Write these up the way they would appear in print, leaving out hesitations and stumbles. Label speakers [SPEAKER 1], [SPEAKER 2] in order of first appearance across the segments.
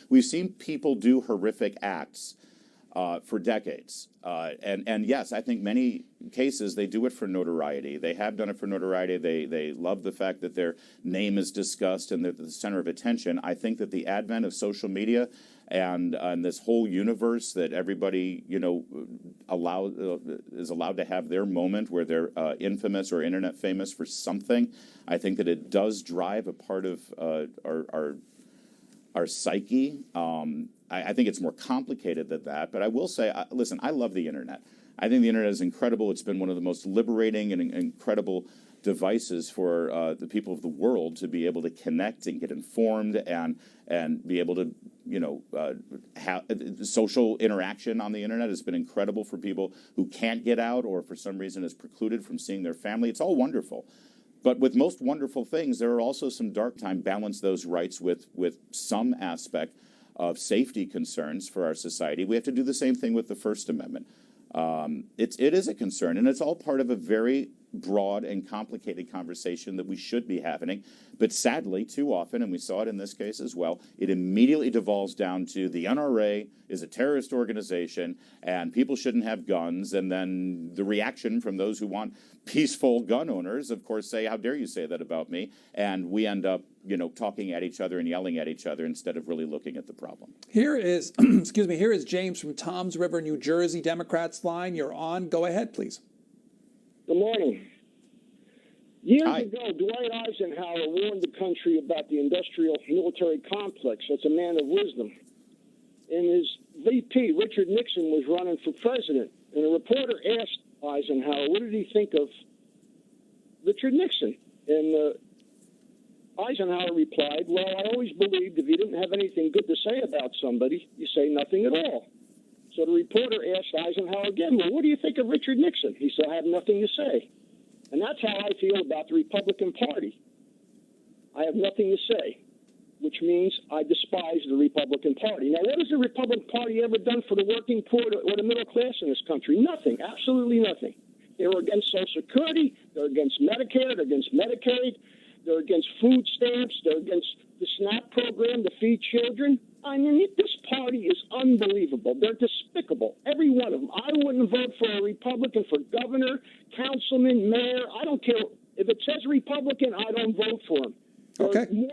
[SPEAKER 1] We've seen people do horrific acts for decades. And yes, I think many cases they do it for notoriety. They have done it for notoriety. They love the fact that their name is discussed and they're the center of attention. I think that the advent of social media and this whole universe that everybody, is allowed to have their moment where they're infamous or internet famous for something. I think that it does drive a part of our psyche. I think it's more complicated than that. But I will say, listen, I love the internet. I think the internet is incredible. It's been one of the most liberating and incredible devices for the people of the world to be able to connect and get informed and be able to, have social interaction on the internet has been incredible for people who can't get out or for some reason is precluded from seeing their family. It's all wonderful. But with most wonderful things, there are also some dark times. Balance those rights with some aspect of safety concerns for our society. We have to do the same thing with the First Amendment. It is a concern, and it's all part of a very broad and complicated conversation that we should be having. But sadly, too often, and we saw it in this case as well, it immediately devolves down to the NRA is a terrorist organization and people shouldn't have guns. And then the reaction from those who want peaceful gun owners, of course, say, how dare you say that about me? And we end up, talking at each other and yelling at each other instead of really looking at the problem.
[SPEAKER 2] Here is, here is James from Toms River, New Jersey, Democrats line. You're on. Go ahead, please.
[SPEAKER 3] Good morning. Years
[SPEAKER 1] Hi.
[SPEAKER 3] ago, Dwight Eisenhower warned the country about the industrial military complex. That's a man of wisdom. And his VP, Richard Nixon, was running for president. And a reporter asked Eisenhower, what did he think of Richard Nixon? And Eisenhower replied, well, I always believed if you didn't have anything good to say about somebody, you say nothing at all. So the reporter asked Eisenhower again, well, what do you think of Richard Nixon? He said, I have nothing to say. And that's how I feel about the Republican Party. I have nothing to say, which means I despise the Republican Party. Now, what has the Republican Party ever done for the working poor or the middle class in this country? Nothing, absolutely nothing. They were against Social Security. They're against Medicare. They're against Medicaid. They're against food stamps. They're against the SNAP program to feed children. I mean, this party is unbelievable. They're despicable, every one of them. I wouldn't vote for a Republican for governor, councilman, mayor. I don't care. If it says Republican, I don't vote for him.
[SPEAKER 2] Okay.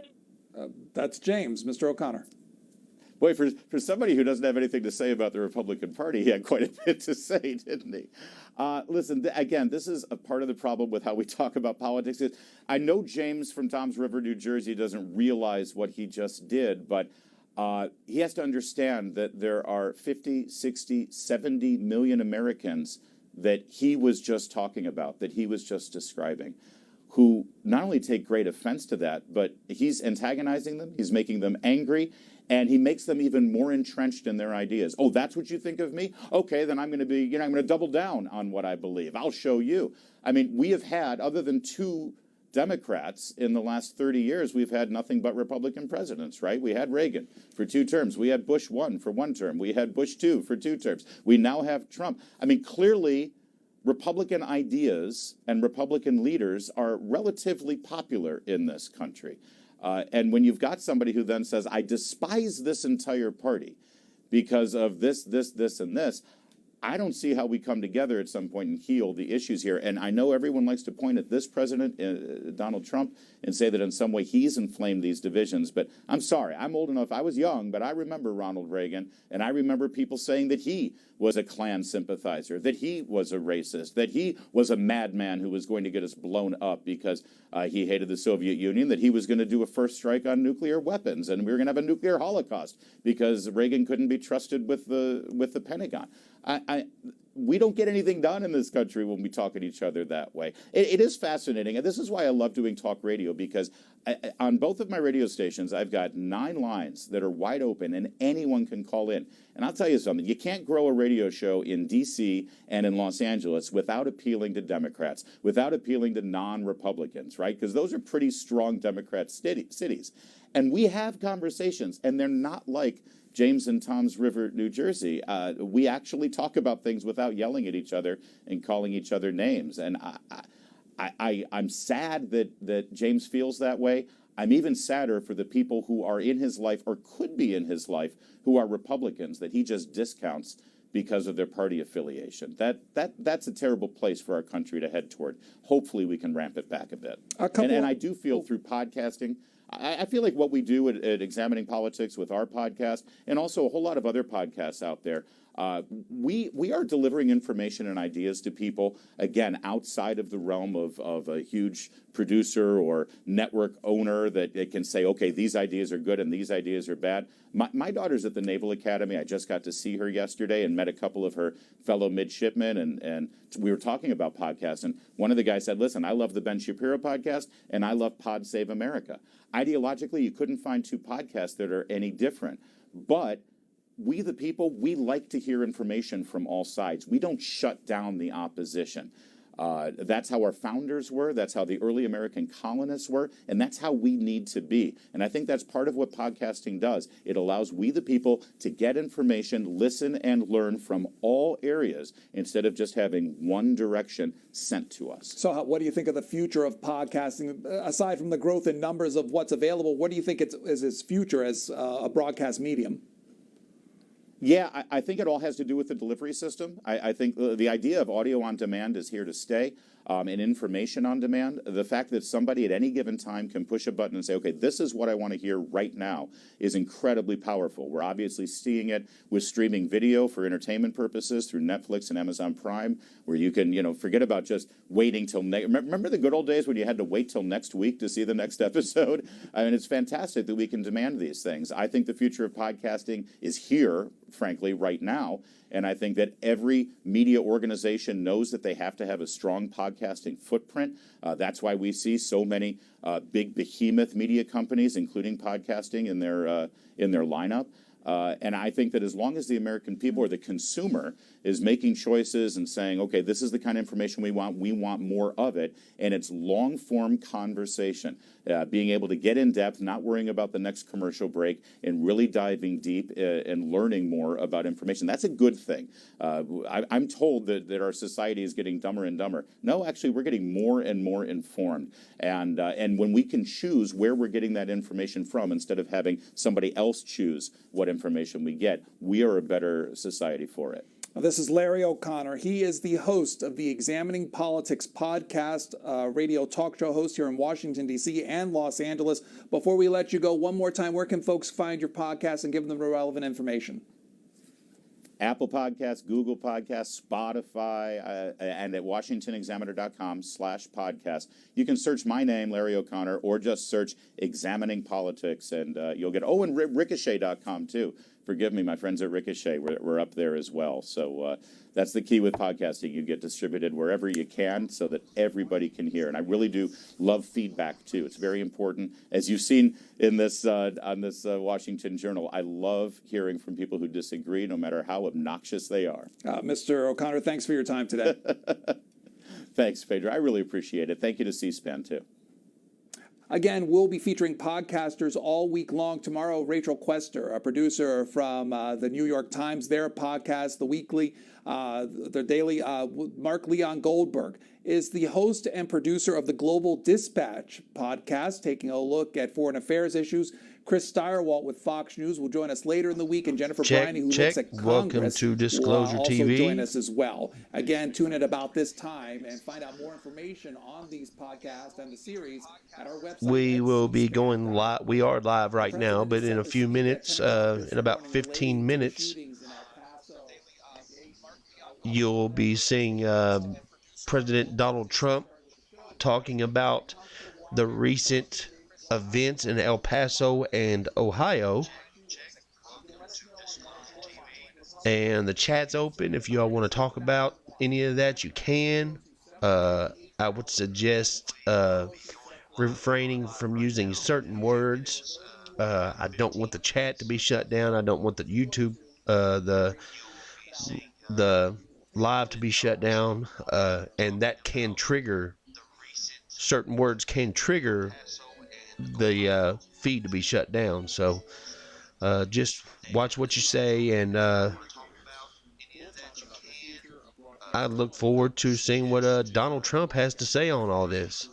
[SPEAKER 2] That's James. Mr. O'Connor.
[SPEAKER 1] Boy, for somebody who doesn't have anything to say about the Republican Party, he had quite a bit to say, didn't he? Listen, again, this is a part of the problem with how we talk about politics. I know James from Toms River, New Jersey, doesn't realize what he just did, but he has to understand that there are 50, 60, 70 million Americans that he was just talking about, that he was just describing, who not only take great offense to that, but he's antagonizing them, he's making them angry, and he makes them even more entrenched in their ideas. Oh, that's what you think of me? Okay, then I'm going to be, I'm going to double down on what I believe. I'll show you. I mean, we have had, other than two Democrats in the last 30 years, we've had nothing but Republican presidents, right? We had Reagan for 2 terms. We had Bush 1 for 1 term. We had Bush 2 for 2 terms. We now have Trump. I mean, clearly, Republican ideas and Republican leaders are relatively popular in this country. And when you've got somebody who then says, I despise this entire party because of this, and this, I don't see how we come together at some point and heal the issues here. And I know everyone likes to point at this president, Donald Trump, and say that in some way he's inflamed these divisions. But I'm sorry, I'm old enough. I was young, but I remember Ronald Reagan, and I remember people saying that he was a Klan sympathizer, that he was a racist, that he was a madman who was going to get us blown up because he hated the Soviet Union, that he was going to do a first strike on nuclear weapons, and we were going to have a nuclear holocaust because Reagan couldn't be trusted with the Pentagon. We don't get anything done in this country when we talk at each other that way. It is fascinating, and this is why I love doing talk radio, because on both of my radio stations, I've got 9 lines that are wide open, and anyone can call in. And I'll tell you something, you can't grow a radio show in D.C. and in Los Angeles without appealing to Democrats, without appealing to non-Republicans, right? Because those are pretty strong Democrat cities. And we have conversations, and they're not like James and Toms River, New Jersey. We actually talk about things without yelling at each other and calling each other names. And I'm sad that James feels that way. I'm even sadder for the people who are in his life or could be in his life who are Republicans that he just discounts because of their party affiliation. That's a terrible place for our country to head toward. Hopefully we can ramp it back a bit. And I do feel through podcasting, I feel like what we do at Examining Politics with our podcast, and also a whole lot of other podcasts out there, we are delivering information and ideas to people, again, outside of the realm of a huge producer or network owner that it can say, okay, these ideas are good and these ideas are bad. My daughter's at the Naval Academy. I just got to see her yesterday and met a couple of her fellow midshipmen, and we were talking about podcasts. And one of the guys said, listen, I love the Ben Shapiro podcast, and I love Pod Save America. Ideologically, you couldn't find two podcasts that are any different. But we, the people, we like to hear information from all sides. We don't shut down the opposition. That's how our founders were. That's how the early American colonists were. And that's how we need to be. And I think that's part of what podcasting does. It allows we, the people, to get information, listen, and learn from all areas instead of just having one direction sent to us.
[SPEAKER 2] So what do you think of the future of podcasting? Aside from the growth in numbers of what's available, what do you think is its future as a broadcast medium?
[SPEAKER 1] Yeah, I think it all has to do with the delivery system. I think the idea of audio on demand is here to stay, and information on demand. The fact that somebody at any given time can push a button and say, okay, this is what I want to hear right now is incredibly powerful. We're obviously seeing it with streaming video for entertainment purposes through Netflix and Amazon Prime, where you can, forget about just waiting till remember the good old days when you had to wait till next week to see the next episode? I mean, it's fantastic that we can demand these things. I think the future of podcasting is here, frankly, right now. And I think that every media organization knows that they have to have a strong podcasting footprint. That's why we see so many big behemoth media companies, including podcasting, in their lineup. And I think that as long as the American people or the consumer is making choices and saying, okay, this is the kind of information we want more of it, and it's long-form conversation, being able to get in depth, not worrying about the next commercial break, and really diving deep and learning more about information. That's a good thing. I'm told that our society is getting dumber and dumber. No, actually, we're getting more and more informed. And when we can choose where we're getting that information from instead of having somebody else choose what information we get, we are a better society for it.
[SPEAKER 2] This is Larry O'Connor. He is the host of the Examining Politics podcast, radio talk show host here in Washington, D.C. and Los Angeles. Before we let you go, one more time, where can folks find your podcast and give them the relevant information?
[SPEAKER 1] Apple Podcasts, Google Podcasts, Spotify, and at WashingtonExaminer.com/podcast. You can search my name, Larry O'Connor, or just search Examining Politics, and you'll get, and Ricochet.com, too. Forgive me, my friends at Ricochet, we're up there as well. So that's the key with podcasting. You get distributed wherever you can so that everybody can hear. And I really do love feedback, too. It's very important. As you've seen in this on this Washington Journal, I love hearing from people who disagree, no matter how obnoxious they are.
[SPEAKER 2] Mr. O'Connor, thanks for your time today.
[SPEAKER 1] Thanks, Pedro. I really appreciate it. Thank you to C-SPAN, too.
[SPEAKER 2] Again, we'll be featuring podcasters all week long. Tomorrow, Rachel Quester, a producer from the New York Times, their podcast, The Weekly, their daily, Mark Leon Goldberg is the host and producer of the Global Dispatch podcast, taking a look at foreign affairs issues. Chris Steyerwalt with Fox News will join us later in the week, and Jennifer Briney, who looks at Congress,
[SPEAKER 4] Welcome to Disclosure
[SPEAKER 2] will also
[SPEAKER 4] TV.
[SPEAKER 2] join us as well. Again, tune in about this time and find out more information on these podcasts and the series at our website.
[SPEAKER 4] We will be going live. We are live right now, but in a few minutes, in about 15 minutes, you'll be seeing President Donald Trump talking about the recent events in El Paso and Ohio. And the chat's open. If you all want to talk about any of that, you can. I would suggest refraining from using certain words. I don't want the chat to be shut down. I don't want the YouTube, the live to be shut down. And that can trigger, certain words can trigger the feed to be shut down. So just watch what you say, and I look forward to seeing what Donald Trump has to say on all this.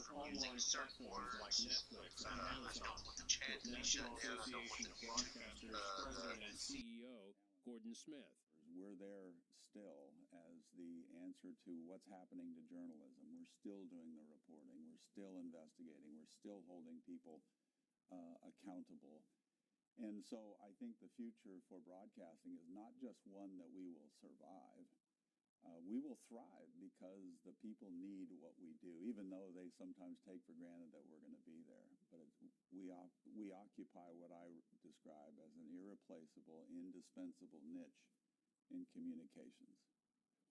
[SPEAKER 5] Jordan Smith.
[SPEAKER 6] We're there still as the answer to what's happening to journalism. We're still doing the reporting. We're still investigating. We're still holding people accountable. And so I think the future for broadcasting is not just one that we will survive. We will thrive because the people need what we do, even though they sometimes take for granted that we're going to be there. But we occupy what I describe as an irreplaceable, indispensable niche in communications.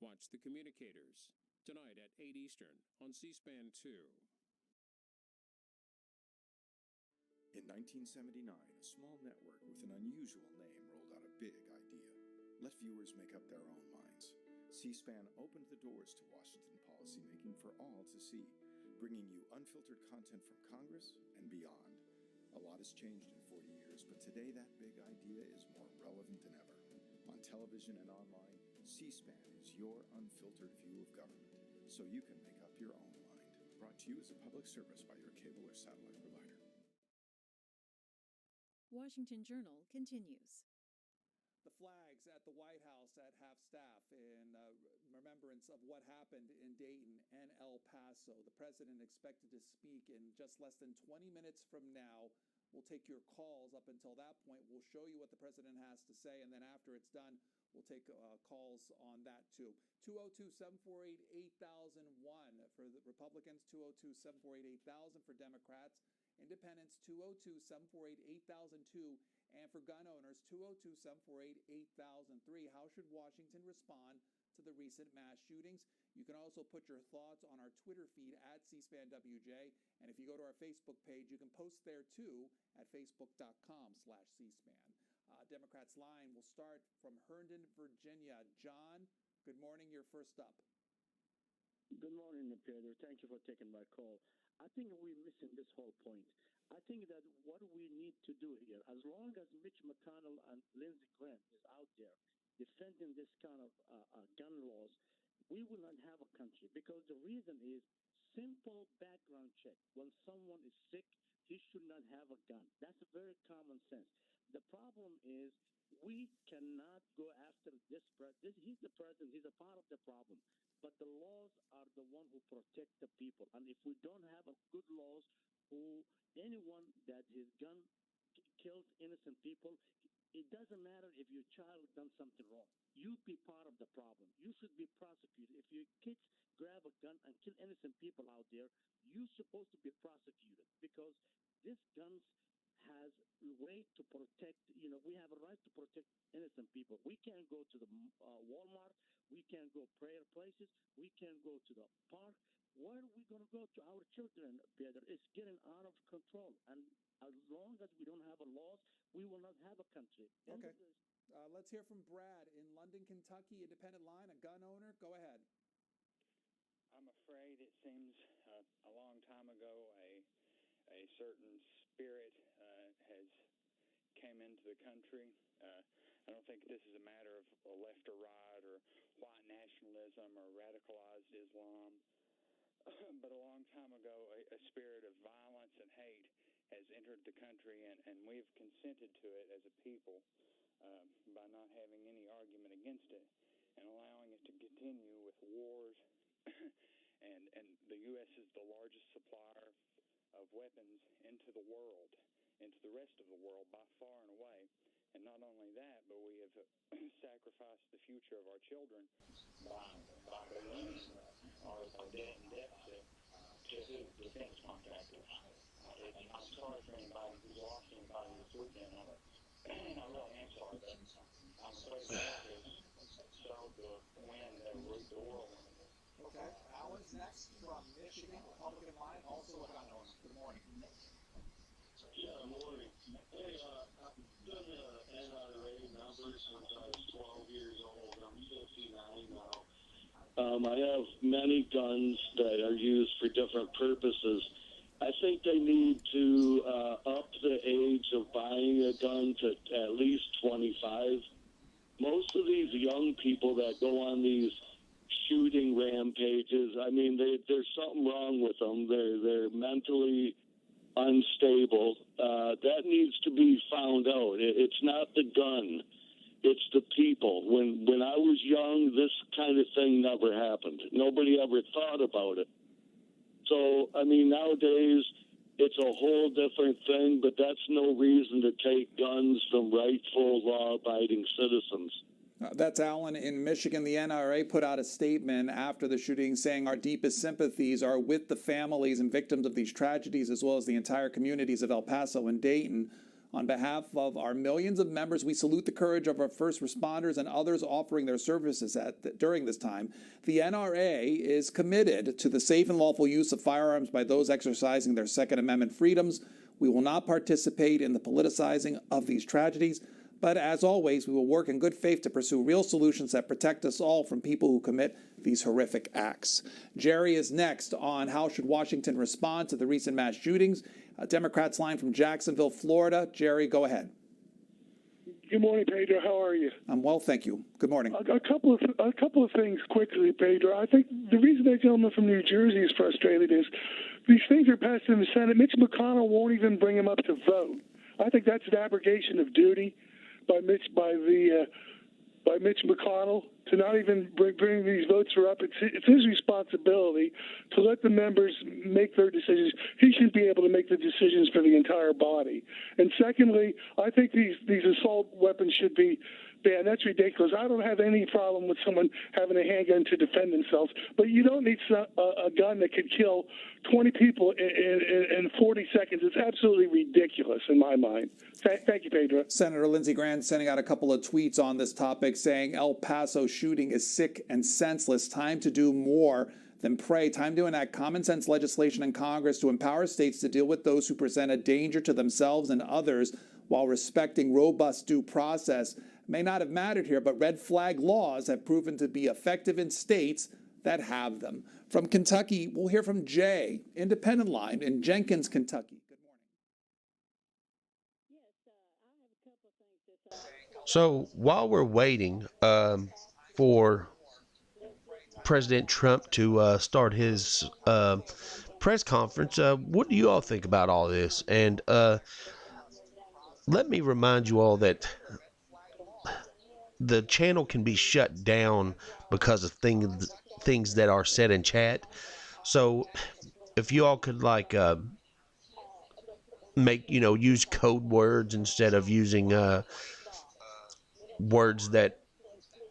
[SPEAKER 5] Watch The Communicators tonight at 8 Eastern on C-SPAN 2.
[SPEAKER 7] In 1979, a small network with an unusual name rolled out a big idea. Let viewers make up their own minds. C-SPAN opened the doors to Washington policymaking for all to see, bringing you unfiltered content from Congress and beyond. A lot has changed in 40 years, but today that big idea is more relevant than ever. On television and online, C-SPAN is your unfiltered view of government, so you can make up your own mind. Brought to you as a public service by your cable or satellite provider.
[SPEAKER 8] Washington Journal continues.
[SPEAKER 2] The flags at the White House at half-staff in remembrance of what happened in Dayton and El Paso. The president expected to speak in just less than 20 minutes from now. We'll take your calls up until that point. We'll show you what the president has to say, and then after it's done, we'll take calls on that too. 202-748-8001 for the Republicans, 202-748-8000 for Democrats. Independents, 202-748-8002. And for gun owners, 202-748-8003. How should Washington respond to the recent mass shootings? You can also put your thoughts on our Twitter feed at CSPAN-WJ. And if you go to our Facebook page, you can post there too at facebook.com/CSPAN. Democrats line will start from Herndon, Virginia. John, good morning. You're first up.
[SPEAKER 9] Good morning, Peter. Thank you for taking my call. I think we're missing this whole point. I think that what we need to do here, as long as Mitch McConnell and Lindsey Graham is out there defending this kind of gun laws, we will not have a country. Because the reason is simple background check. When someone is sick, he should not have a gun. That's a very common sense. The problem is we cannot go after this president. He's the president. He's a part of the problem. But the laws are the one who protect the people. And if we don't have a good laws, who anyone that his gun kills innocent people, it doesn't matter if your child done something wrong. You be part of the problem. You should be prosecuted. If your kids grab a gun and kill innocent people out there, you're supposed to be prosecuted because this guns has a way to protect, we have a right to protect innocent people. We can't go to the Walmart. We can't go prayer places. We can't go to the park. Where are we going to go to our children, Peter? It's getting out of control. And as long as we don't have a laws, we will not have a country.
[SPEAKER 2] Okay. Let's hear from Brad in London, Kentucky, independent line, a gun owner. Go ahead.
[SPEAKER 10] I'm afraid it seems a long time ago a certain spirit has came into the country. I don't think this is a matter of left or right or white nationalism or radicalized Islam. But a long time ago, a spirit of violence and hate has entered the country, and we've consented to it as a people by not having any argument against it and allowing it to continue with wars. and the U.S. is the largest supplier of weapons into the world, into the rest of the world by far and away. And not only that, but we have sacrificed the future of our children by limiting our debt and deficit to defense contractors. And I'm sorry for anybody who's lost anybody this weekend. I really am sorry, but I'm afraid that is so the wind that root the world.
[SPEAKER 2] Okay. Alan's next from Michigan, Republican line, also a gun owner. Good morning.
[SPEAKER 11] Yeah, good morning. Hey, I've done NRA numbers since I was 12 years old. I'm 59 now. I have many guns that are used for different purposes. I think they need to up the age of buying a gun to at least 25. Most of these young people that go on these shooting rampages, I mean, there's something wrong with them. They're mentally unstable. That needs to be found out. It's not the gun. It's the people. When I was young, this kind of thing never happened. Nobody ever thought about it. So, I mean, nowadays, it's a whole different thing, but that's no reason to take guns from rightful, law-abiding citizens.
[SPEAKER 2] That's Alan in Michigan. The NRA put out a statement after the shooting saying our deepest sympathies are with the families and victims of these tragedies, as well as the entire communities of El Paso and Dayton. On behalf of our millions of members, we salute the courage of our first responders and others offering their services during this time. The NRA is committed to the safe and lawful use of firearms by those exercising their Second Amendment freedoms. We will not participate in the politicizing of these tragedies. But as always, we will work in good faith to pursue real solutions that protect us all from people who commit these horrific acts. Jerry is next on how should Washington respond to the recent mass shootings. Democrats line from Jacksonville, Florida. Jerry, go ahead.
[SPEAKER 12] Good morning, Pedro. How are you?
[SPEAKER 2] I'm well, thank you. Good morning.
[SPEAKER 12] A couple of things quickly, Pedro. I think the reason that gentleman from New Jersey is frustrated is these things are passed in the Senate. Mitch McConnell won't even bring him up to vote. I think that's an abrogation of duty by Mitch McConnell to not even bring these votes up. It's his responsibility to let the members make their decisions. He should be able to make the decisions for the entire body. And secondly, I think these assault weapons should be banned. That's ridiculous. I don't have any problem with someone having a handgun to defend themselves, but you don't need a gun that could kill 20 people in 40 seconds. It's absolutely ridiculous in my mind. Thank you, Pedro.
[SPEAKER 2] Senator Lindsey Graham sending out a couple of tweets on this topic saying El Paso shooting is sick and senseless. Time to do more than pray. Time to enact common sense legislation in Congress to empower states to deal with those who present a danger to themselves and others while respecting robust due process. May not have mattered here, but red flag laws have proven to be effective in states that have them. From Kentucky, we'll hear from Jay, Independent Line in Jenkins, Kentucky. Good morning.
[SPEAKER 4] So while we're waiting for President Trump to start his press conference, what do you all think about all this? And let me remind you all that the channel can be shut down because of things that are said in chat. So if you all could use code words instead of using words that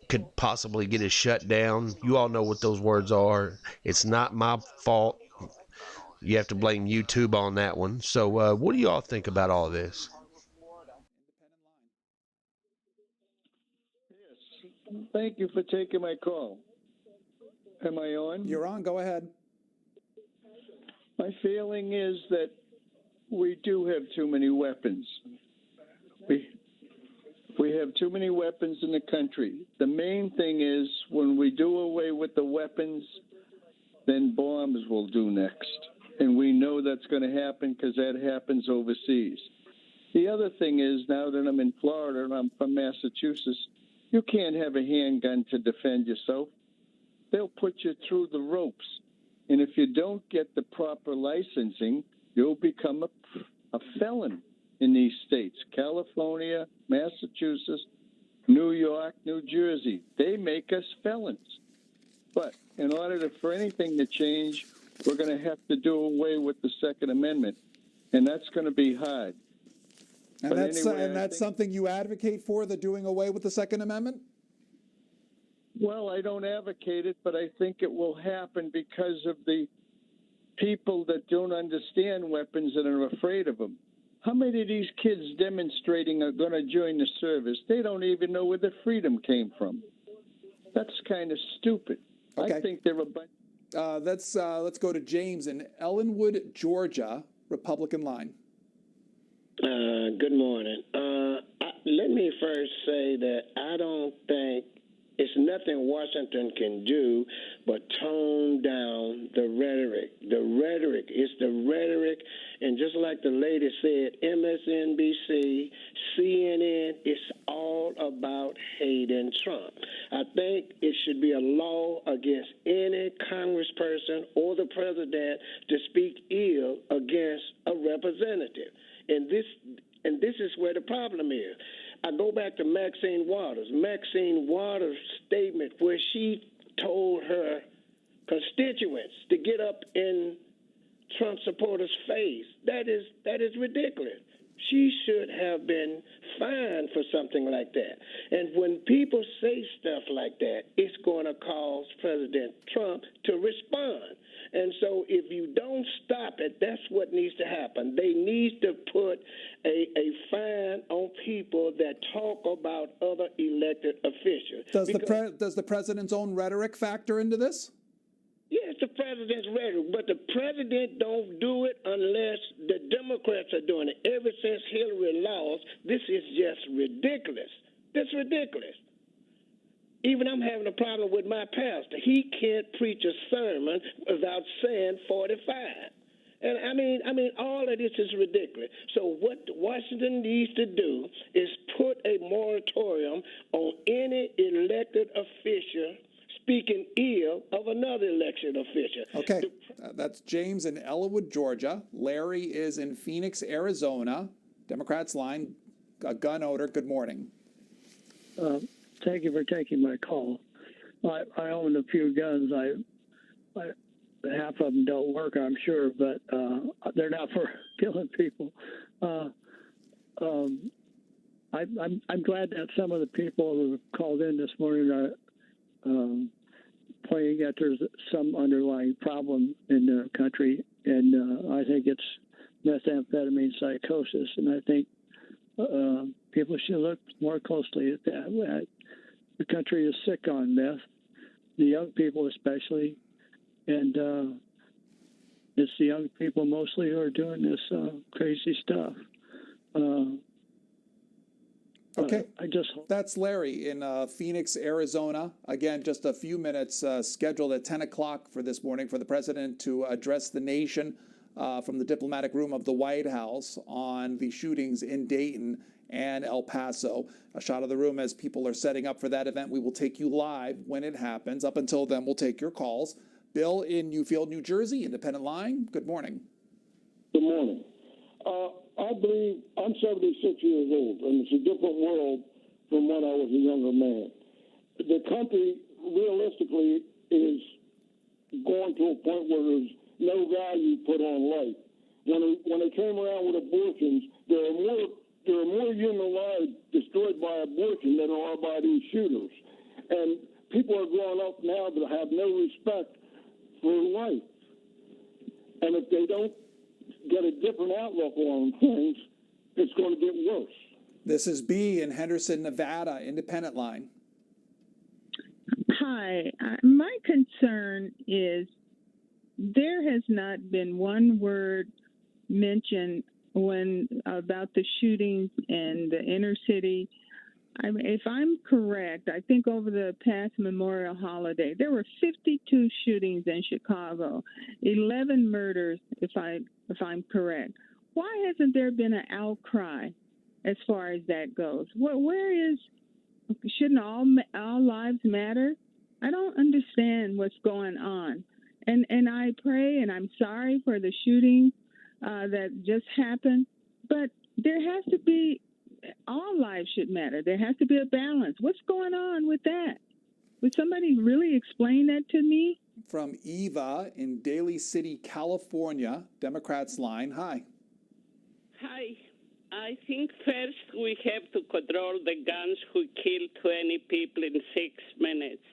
[SPEAKER 4] could possibly get us shut down. You all know what those words are. It's not my fault. You have to blame YouTube on that one. So what do you all think about all this?
[SPEAKER 9] Thank you for taking my call. Am I on?
[SPEAKER 2] You're on. Go ahead.
[SPEAKER 9] My feeling is that we do have too many weapons. We have too many weapons in the country. The main thing is when we do away with the weapons, then bombs will do next. And we know that's going to happen because that happens overseas. The other thing is, now that I'm in Florida and I'm from Massachusetts, you can't have a handgun to defend yourself. They'll put you through the ropes. And if you don't get the proper licensing, you'll become a felon in these states. California, Massachusetts, New York, New Jersey. They make us felons. But in order for anything to change, we're going to have to do away with the Second Amendment. And that's going to be hard.
[SPEAKER 2] And that's something you advocate for, the doing away with the Second Amendment?
[SPEAKER 9] Well, I don't advocate it, but I think it will happen because of the people that don't understand weapons and are afraid of them. How many of these kids demonstrating are going to join the service? They don't even know where the freedom came from. That's kind of stupid. Okay. I think they're a bunch.
[SPEAKER 2] Let's go to James in Ellenwood, Georgia, Republican line.
[SPEAKER 13] Good morning. Let me first say that I don't think it's nothing Washington can do but tone down the rhetoric. The rhetoric is the rhetoric, and just like the lady said, MSNBC, CNN, it's all about hating Trump. I think it should be a law against any congressperson or the president to speak ill against a representative. And this is where the problem is. I go back to Maxine Waters. Maxine Waters' statement where she told her constituents to get up in Trump supporters' face. That is ridiculous. She should have been fined for something like that. And when people say stuff like that, it's going to cause President Trump to respond. And so if you don't stop it, that's what needs to happen. They need to put a fine on people that talk about other elected officials.
[SPEAKER 2] Does the president's own rhetoric factor into this?
[SPEAKER 13] Yes, the president's rhetoric, but the president don't do it unless the Democrats are doing it. Ever since Hillary lost, this is just ridiculous. That's ridiculous. Even I'm having a problem with my pastor. He can't preach a sermon without saying 45. And I mean, all of this is ridiculous. So what Washington needs to do is put a moratorium on any elected official speaking ill of another election official.
[SPEAKER 2] Okay, that's James in Elwood, Georgia. Larry is in Phoenix, Arizona. Democrats line, a gun owner. Good morning.
[SPEAKER 14] Thank you for taking my call. I own a few guns. I half of them don't work, I'm sure, but they're not for killing people. I'm glad that some of the people who called in this morning are pointing that there's some underlying problem in the country, and I think it's methamphetamine psychosis, and I think people should look more closely at that. The country is sick on meth, the young people especially, and it's the young people mostly who are doing this crazy stuff.
[SPEAKER 2] Okay, that's Larry in Phoenix, Arizona. Again, just a few minutes scheduled at 10 o'clock for this morning for the president to address the nation from the diplomatic room of the White House on the shootings in Dayton and El Paso. A shot of the room as people are setting up for that event. We will take you live when it happens. Up until then, we'll take your calls. Bill in Newfield, New Jersey, independent line. Good morning.
[SPEAKER 15] Good morning. I believe I'm 76 years old, and it's a different world from when I was a younger man. The country, realistically, is going to a point where there's no value put on life. When they came around with abortions, there are more human lives destroyed by abortion than there are by these shooters. And people are growing up now that have no respect for life. And if they don't get a different outlook on things, it's going to get worse.
[SPEAKER 2] This is B in Henderson, Nevada, independent line.
[SPEAKER 16] Hi. My concern is there has not been one word mentioned about the shootings in the inner city. If I'm correct, I think over the past Memorial holiday, there were 52 shootings in Chicago, 11 murders, if I'm correct. Why hasn't there been an outcry as far as that goes? Shouldn't all lives matter? I don't understand what's going on. And I pray, and I'm sorry for the shooting that just happened, but there has to be, all lives should matter. There has to be a balance. What's going on with that? Would somebody really explain that to me?
[SPEAKER 2] From Eva in Daly City, California, Democrats line. Hi.
[SPEAKER 17] Hi. I think first we have to control the guns who kill 20 people in 6 minutes.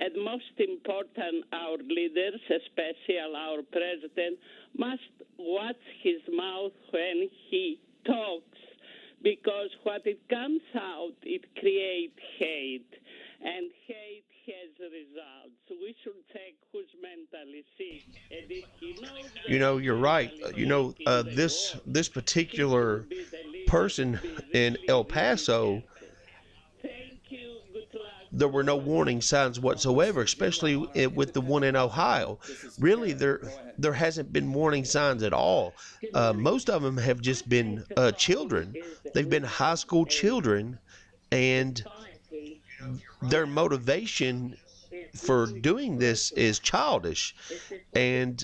[SPEAKER 17] And most important, our leaders, especially our president, must watch his mouth when he talks, because what it comes out, it creates hate, and hate has results. We should check who's mentally sick. And if he knows
[SPEAKER 4] You're right. This particular person in El Paso, there were no warning signs whatsoever, especially with the one in Ohio. Really, there hasn't been warning signs at all. Most of them have just been children. They've been high school children, and their motivation for doing this is childish. And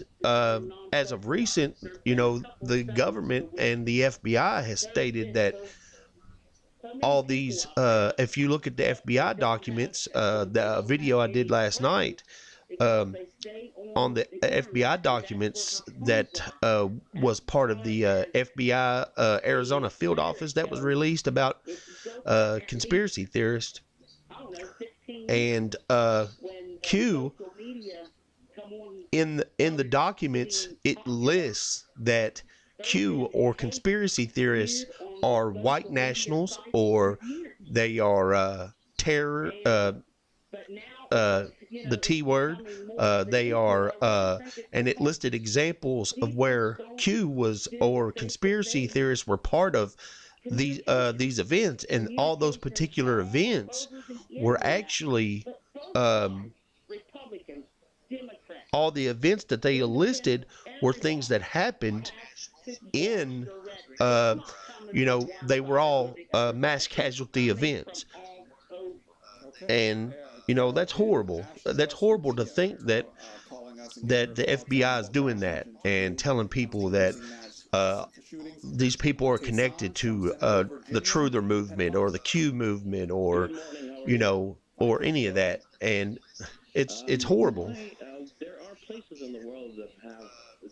[SPEAKER 4] as of recent, the government and the FBI has stated that all these, if you look at the FBI documents, the video I did last night, on the FBI documents that was part of the FBI Arizona field office that was released about conspiracy theorists. And Q, in the documents, it lists that Q or conspiracy theorists are white nationals, or they are terror, the T word. They are, and it listed examples of where Q was, or conspiracy theorists were part of these events, and all those particular events were actually all the events that they listed were things that happened in they were all mass casualty events. And that's horrible. That's horrible to think that the FBI is doing that and telling people that these people are connected to the Truther movement or the Q movement, or or any of that. And it's horrible.
[SPEAKER 9] There are places in the world that have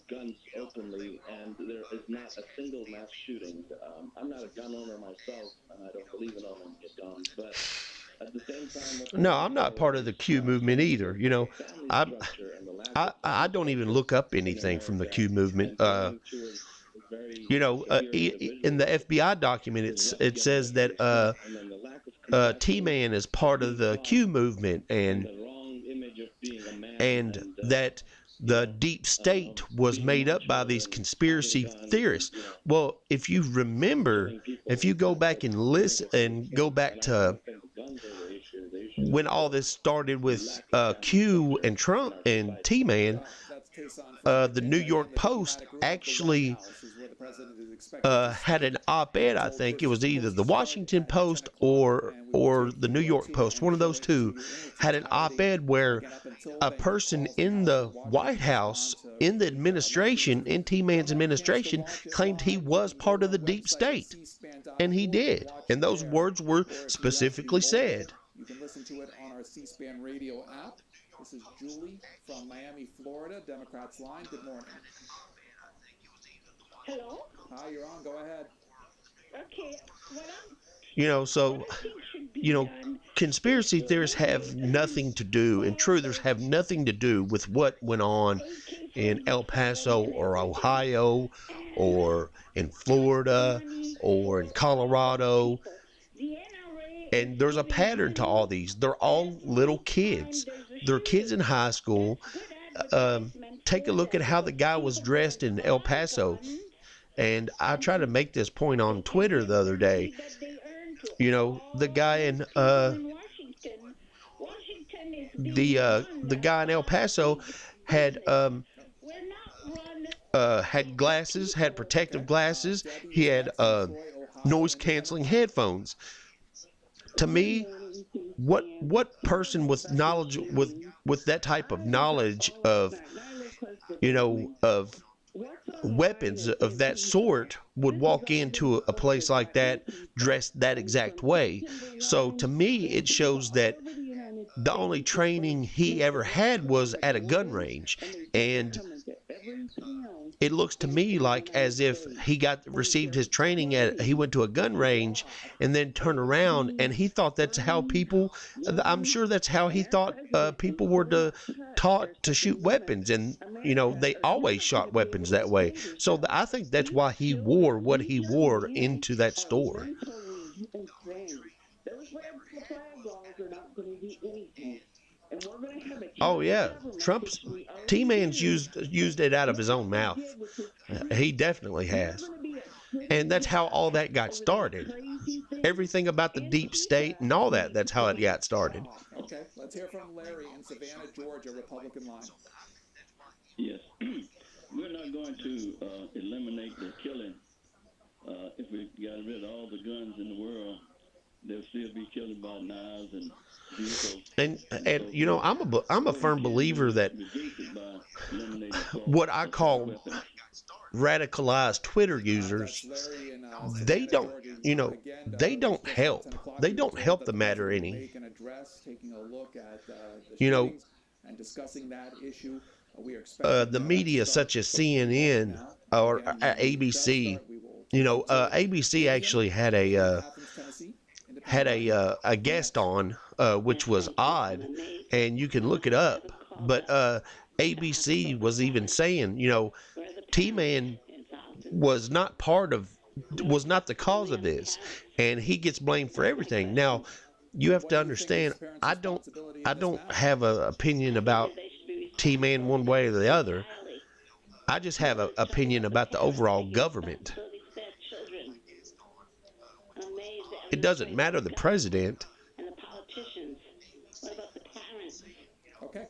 [SPEAKER 9] guns openly, and there is not a single mass shooting. I'm not a gun owner myself, and I don't believe in owning guns, but at the same time,
[SPEAKER 4] No, I'm not part of the Q movement either. I don't even look up anything from the Q movement. In the FBI document, it says that T-Man is part of the Q movement, and that the deep state was made up by these conspiracy theorists. Well, if you remember, if you go back and listen and go back to when all this started with Q and Trump and T-Man, the New York Post actually had an op-ed. I think it was either the Washington Post or the New York Post. One of those two had an op-ed where a person in the White House, in the administration, in T-Man's administration, claimed he was part of the deep state, and he did. And those words were specifically said.
[SPEAKER 2] You can listen to it on our C-SPAN radio app. This is Julie from Miami, Florida, Democrats Line. Good morning.
[SPEAKER 18] Hello?
[SPEAKER 2] Hi, you're on. Go ahead.
[SPEAKER 18] Okay.
[SPEAKER 4] Conspiracy theorists have nothing to do, and truthers have nothing to do with what went on in El Paso or Ohio or in Florida or in Colorado. And there's a pattern to all these. They're all little kids. They're kids in high school. Take a look at how the guy was dressed in El Paso. And I tried to make this point on Twitter the other day. The guy in the guy in El Paso had glasses, had protective glasses. He had noise canceling headphones. To me, what person with knowledge, with that type of knowledge of of weapons of that sort would walk into a place like that dressed that exact way? So to me, it shows that the only training he ever had was at a gun range, and it looks to me like as if he received his training he went to a gun range and then turned around and he thought that's how people, I'm sure that's how he thought people were taught to shoot weapons, and they always shot weapons that way. So I think that's why he wore what he wore into that store. Oh yeah, Trump's T-Man's used it out of his own mouth. He definitely has. And that's how all that got started. Everything about the deep state and all that, that's how it got started.
[SPEAKER 2] Okay, let's hear from Larry in Savannah, Georgia, Republican line.
[SPEAKER 19] Yes. We're not going to eliminate the killing. If we got rid of all the guns in the world, they'll still be killing by knives and vehicles.
[SPEAKER 4] And I'm a firm believer that what I call radicalized Twitter users, you know, they don't help. They don't help the matter any.
[SPEAKER 2] Make an address, taking a look at the
[SPEAKER 4] You know,
[SPEAKER 2] shootings and discussing that issue. We are expecting
[SPEAKER 4] the media such as CNN or ABC, you know, ABC actually had a guest on, which was odd, and you can look it up. But ABC was even saying, you know, T-Man was not the cause of this, and he gets blamed for everything. Now, you have to understand, I don't have an opinion about T-Man one way or the other. I just have an opinion about the overall government. It doesn't matter the president.
[SPEAKER 2] Okay.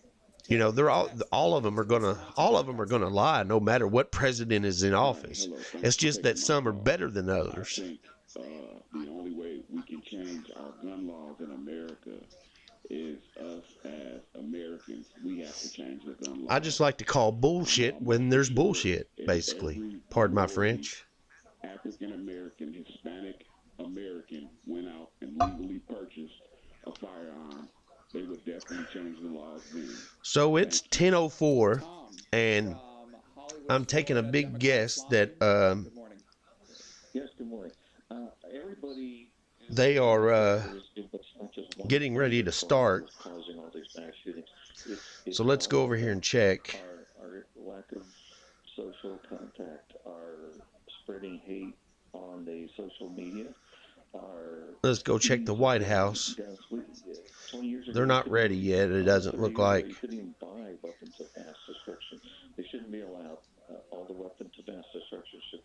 [SPEAKER 4] You know, they're all of them are gonna lie no matter what president is in office. It's just that some are better than others.
[SPEAKER 6] The only way we can change our gun laws in America is us as Americans. We have to change the gun laws.
[SPEAKER 4] I just like to call bullshit when there's bullshit, basically. Pardon my French.
[SPEAKER 6] African American, Hispanic American went out and legally purchased a firearm, they would definitely change the laws then.
[SPEAKER 4] So it's 10:04, and I'm taking a big guess that
[SPEAKER 11] Yes, good morning. Everybody.
[SPEAKER 4] They are getting ready to start.
[SPEAKER 11] Causing all these mass shootings.
[SPEAKER 4] So let's go over here and check.
[SPEAKER 11] Our lack of social contact, our spreading hate on the social media,
[SPEAKER 4] Let's go check the White House. They're not ready yet. It doesn't look like.
[SPEAKER 11] You couldn't even buy weapons of mass destruction. They shouldn't be allowed. All the weapons of mass destruction should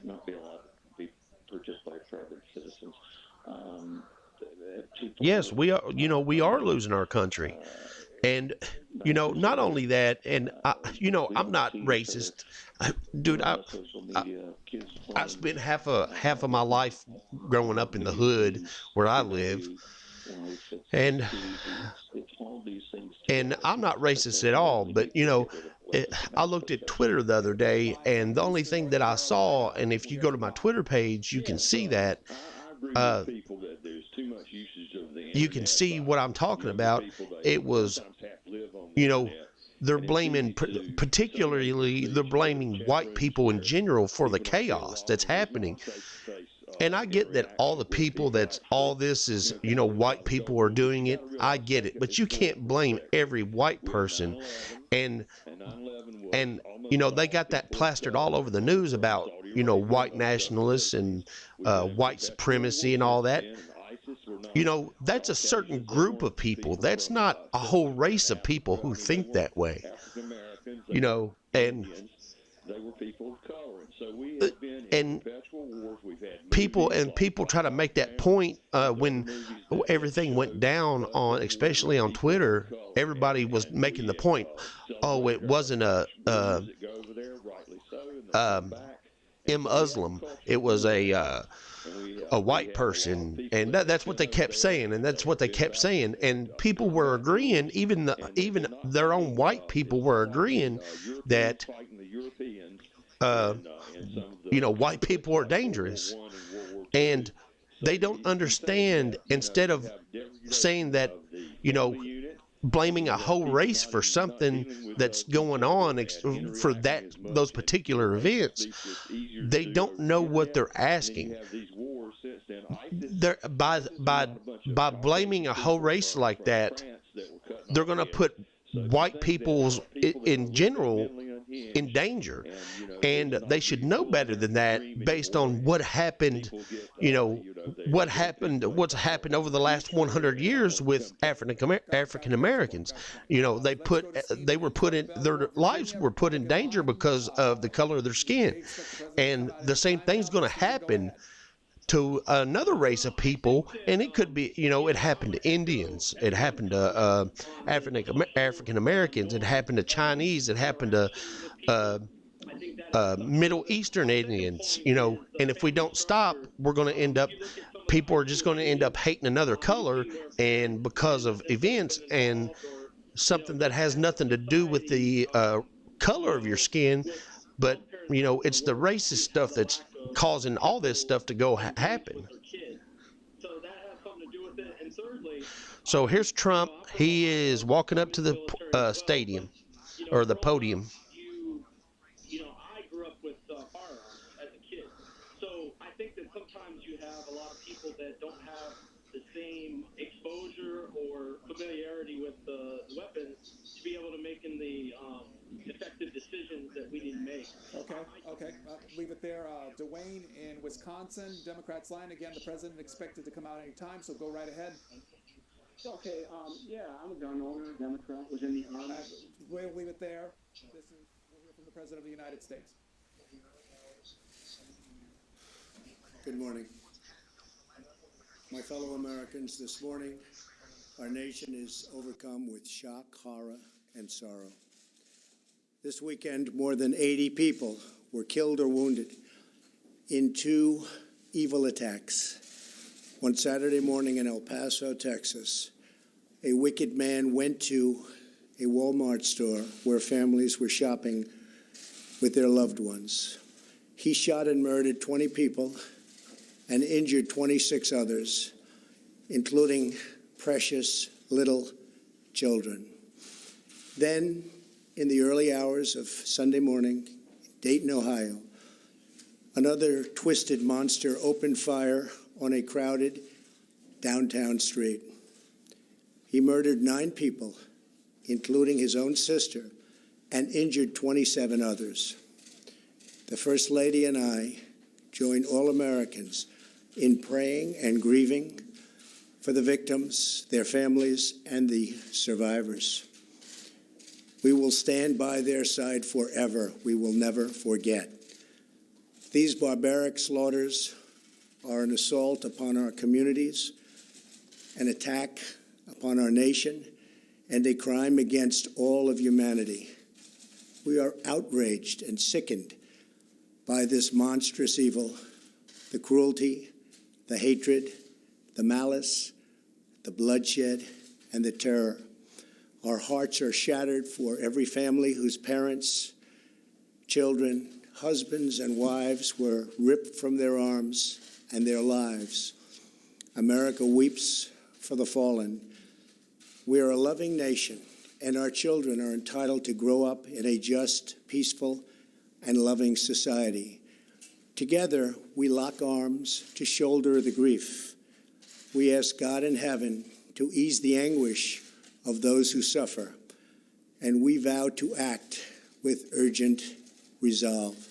[SPEAKER 11] not be allowed to be purchased by private citizens.
[SPEAKER 4] Yes, we are. You know, we are losing our country, and you know, not only that, and you know, I'm not racist, dude. I spent half of my life growing up in the hood where I live, and I'm not racist at all. But you know, I looked at Twitter the other day, and the only thing that I saw, and if you go to my Twitter page, you can see that. You can see what I'm talking about. It was, you know, they're blaming, particularly, they're blaming white people in general for the chaos that's happening. And I get that all the people all this is, you know, white people are doing it. I get it. But you can't blame every white person. And you know, they got that plastered all over the news about, you know, white nationalists and white supremacy and all that. You know, that's a certain group of people. That's not a whole race of people who think that way. You know, and
[SPEAKER 6] they were people of color, and so we have been in perpetual wars. We've had
[SPEAKER 4] people try to make that point when everything went down on, especially on Twitter. Everybody was making the point. Oh, it wasn't a Muslim. It was a white person, and that's what they kept saying, and people were agreeing. Even their own white people were agreeing that you know, white people are dangerous, and they don't understand. Instead of saying that, you know, blaming a whole race for something that's going on for those particular events, they don't know what they're asking. By blaming a whole race like that, they're going to put white peoples in general in danger, and they should know better than that based on what happened. You know, what's happened over the last 100 years with African Americans. You know, their lives were put in danger because of the color of their skin, and the same thing's going to happen to another race of people. And it could be, you know, it happened to Indians, it happened to African Americans, it happened to Chinese, it happened to Middle Eastern Indians, you know. And if we don't stop, people are just going to end up hating another color, and because of events and something that has nothing to do with the color of your skin, but you know, it's the racist stuff that's causing all this stuff to happen. So here's Trump. He is walking up to the stadium or the podium.
[SPEAKER 18] I grew up with firearms as a kid. So I think that sometimes you have a lot of people that don't have the same exposure or familiarity with the weapons to be able to make the effective decisions that we need to make.
[SPEAKER 2] Okay. Leave it there. Dwayne in Wisconsin, Democrats line. Again, the president expected to come out any time, so go right ahead.
[SPEAKER 20] Okay, I'm a gun owner, Democrat, was in the Army.
[SPEAKER 2] We'll leave it there. We'll hear from the President of the United States.
[SPEAKER 21] Good morning. My fellow Americans, this morning, our nation is overcome with shock, horror, and sorrow. This weekend, more than 80 people were killed or wounded in two evil attacks. One Saturday morning in El Paso, Texas, a wicked man went to a Walmart store where families were shopping with their loved ones. He shot and murdered 20 people and injured 26 others, including precious little children. Then, in the early hours of Sunday morning, Dayton, Ohio, another twisted monster opened fire on a crowded downtown street. He murdered 9 people, including his own sister, and injured 27 others. The First Lady and I join all Americans in praying and grieving for the victims, their families, and the survivors. We will stand by their side forever. We will never forget. These barbaric slaughters are an assault upon our communities, an attack upon our nation, and a crime against all of humanity. We are outraged and sickened by this monstrous evil, the cruelty, the hatred, the malice, the bloodshed, and the terror. Our hearts are shattered for every family whose parents, children, husbands, and wives were ripped from their arms and their lives. America weeps for the fallen. We are a loving nation, and our children are entitled to grow up in a just, peaceful, and loving society. Together, we lock arms to shoulder the grief. We ask God in heaven to ease the anguish of those who suffer, and we vow to act with urgent resolve.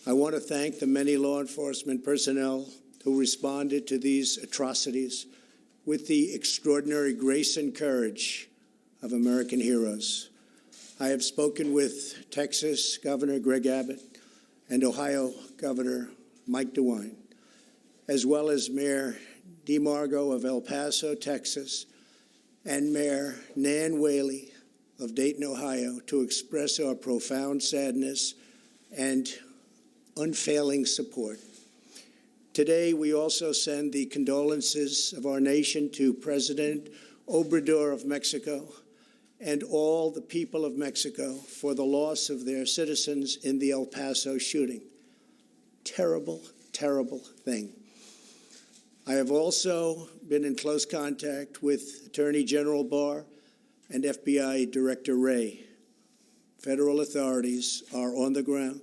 [SPEAKER 21] I want to thank the many law enforcement personnel who responded to these atrocities with the extraordinary grace and courage of American heroes. I have spoken with Texas Governor Greg Abbott and Ohio Governor Mike DeWine, as well as Mayor DeMargo of El Paso, Texas, and Mayor Nan Whaley of Dayton, Ohio, to express our profound sadness and unfailing support. Today, we also send the condolences of our nation to President Obrador of Mexico and all the people of Mexico for the loss of their citizens in the El Paso shooting. Terrible, terrible thing. I have also been in close contact with Attorney General Barr and FBI Director Wray. Federal authorities are on the ground,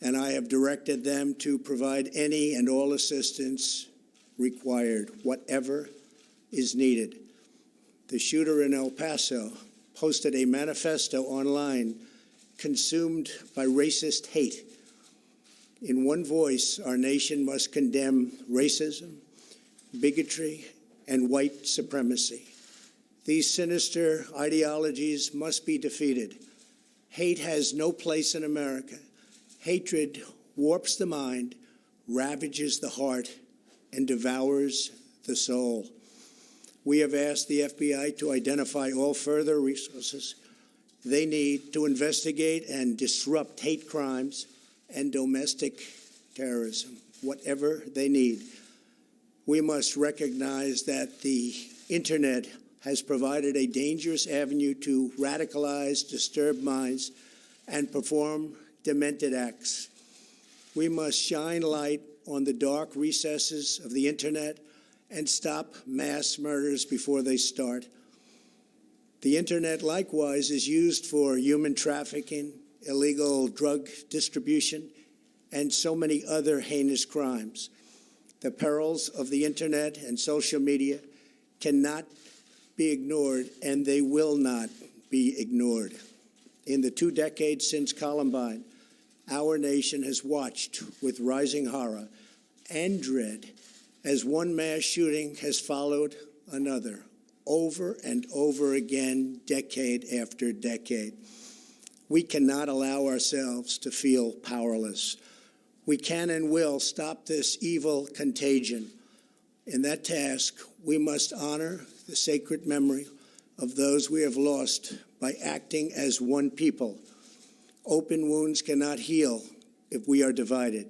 [SPEAKER 21] and I have directed them to provide any and all assistance required, whatever is needed. The shooter in El Paso posted a manifesto online consumed by racist hate. In one voice, our nation must condemn racism, bigotry, and white supremacy. These sinister ideologies must be defeated. Hate has no place in America. Hatred warps the mind, ravages the heart, and devours the soul. We have asked the FBI to identify all further resources they need to investigate and disrupt hate crimes and domestic terrorism, whatever they need. We must recognize that the Internet has provided a dangerous avenue to radicalize disturbed minds and perform demented acts. We must shine light on the dark recesses of the Internet and stop mass murders before they start. The internet, likewise, is used for human trafficking, illegal drug distribution, and so many other heinous crimes. The perils of the internet and social media cannot be ignored, and they will not be ignored. In the 2 decades since Columbine, our nation has watched with rising horror and dread as one mass shooting has followed another, over and over again, decade after decade. We cannot allow ourselves to feel powerless. We can and will stop this evil contagion. In that task, we must honor the sacred memory of those we have lost by acting as one people. Open wounds cannot heal if we are divided.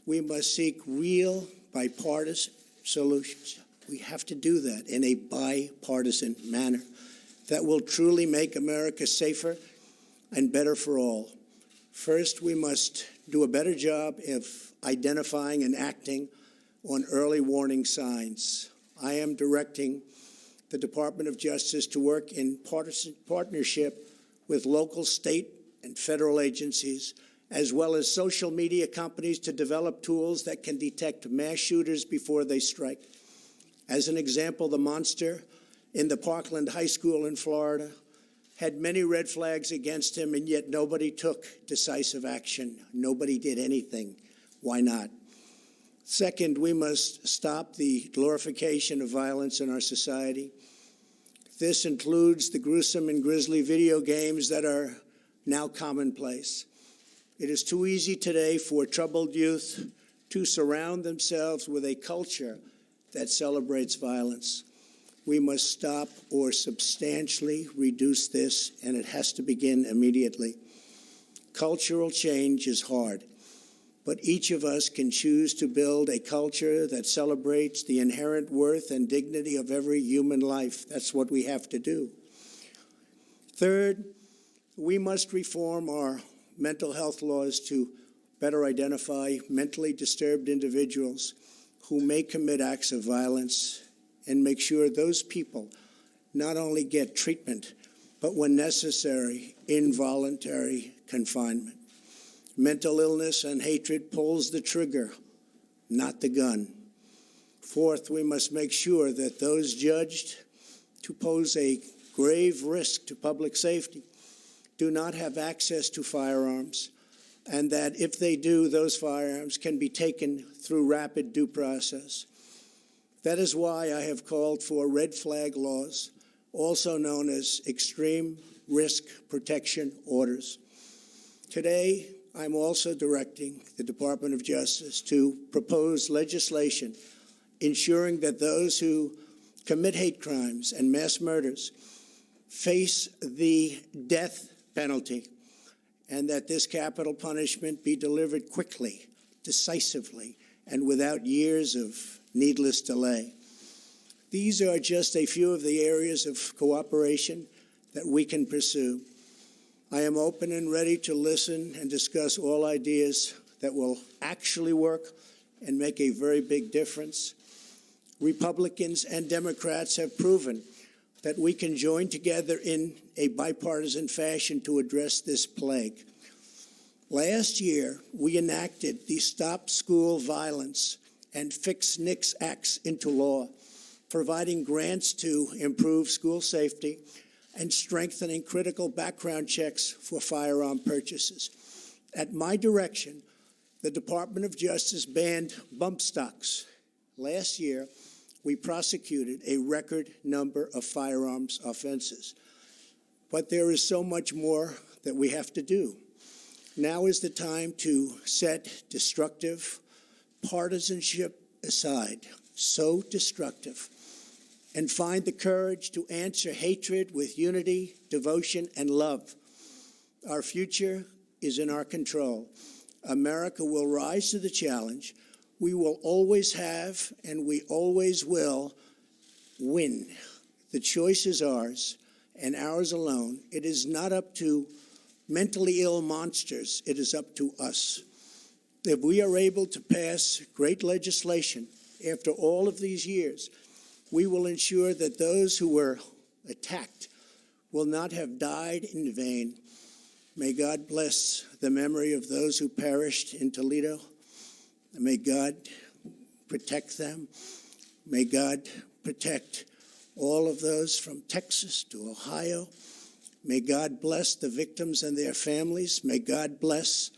[SPEAKER 21] We must seek real bipartisan solutions. We have to do that in a bipartisan manner that will truly make America safer and better for all. First, we must do a better job of identifying and acting on early warning signs. I am directing the Department of Justice to work in partnership with local, state, and federal agencies, as well as social media companies, to develop tools that can detect mass shooters before they strike. As an example, the monster in the Parkland High School in Florida had many red flags against him, and yet nobody took decisive action. Nobody did anything. Why not? Second, we must stop the glorification of violence in our society. This includes the gruesome and grisly video games that are now commonplace. It is too easy today for troubled youth to surround themselves with a culture that celebrates violence. We must stop or substantially reduce this, and it has to begin immediately. Cultural change is hard, but each of us can choose to build a culture that celebrates the inherent worth and dignity of every human life. That's what we have to do. Third, we must reform our mental health laws to better identify mentally disturbed individuals who may commit acts of violence and make sure those people not only get treatment, but when necessary, involuntary confinement. Mental illness and hatred pulls the trigger, not the gun. Fourth, we must make sure that those judged to pose a grave risk to public safety do not have access to firearms, and that if they do, those firearms can be taken through rapid due process. That is why I have called for red flag laws, also known as extreme risk protection orders. Today, I'm also directing the Department of Justice to propose legislation ensuring that those who commit hate crimes and mass murders face the death penalty, and that this capital punishment be delivered quickly, decisively, and without years of needless delay. These are just a few of the areas of cooperation that we can pursue. I am open and ready to listen and discuss all ideas that will actually work and make a very big difference. Republicans and Democrats have proven that we can join together in a bipartisan fashion to address this plague. Last year, we enacted the Stop School Violence and Fix NICS Acts into law, providing grants to improve school safety and strengthening critical background checks for firearm purchases. At my direction, the Department of Justice banned bump stocks. Last year, we prosecuted a record number of firearms offenses. But there is so much more that we have to do. Now is the time to set destructive partisanship aside, so destructive, and find the courage to answer hatred with unity, devotion, and love. Our future is in our control. America will rise to the challenge. We will always have, and we always will, win. The choice is ours, and ours alone. It is not up to mentally ill monsters. It is up to us. If we are able to pass great legislation After all of these years, we will ensure that those who were attacked will not have died in vain. May God bless the memory of those who perished in Toledo. May God protect them. May God protect all of those from Texas to Ohio. May God bless the victims and their families. May God bless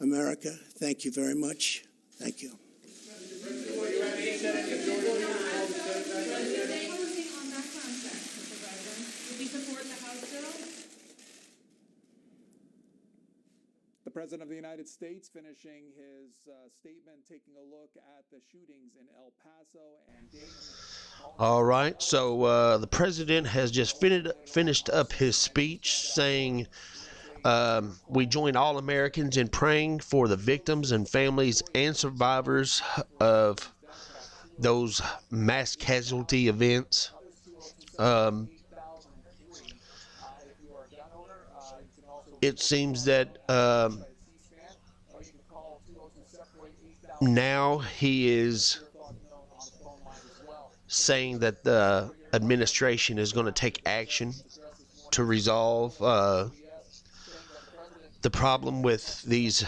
[SPEAKER 21] America. Thank you very much. Thank you.
[SPEAKER 2] The President of the United States finishing his statement, taking a look at the shootings in El Paso and Dayton.
[SPEAKER 4] All right, so the president has just finished up his speech saying we join all Americans in praying for the victims and families and survivors of those mass casualty events. It seems that now he is saying that the administration is going to take action to resolve the problem with these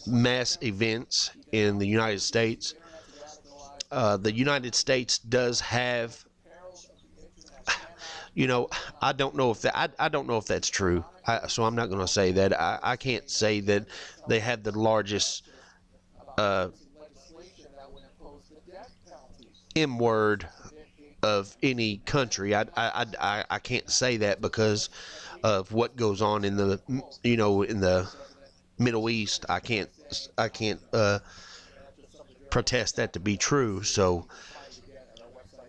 [SPEAKER 4] mass events in the United States. The United States does have, I don't know if that I don't know if that's true. So I'm not going to say that. I can't say that they have the largest M word of any country. I can't say that because of what goes on in the in the Middle East. I can't protest that to be true. So,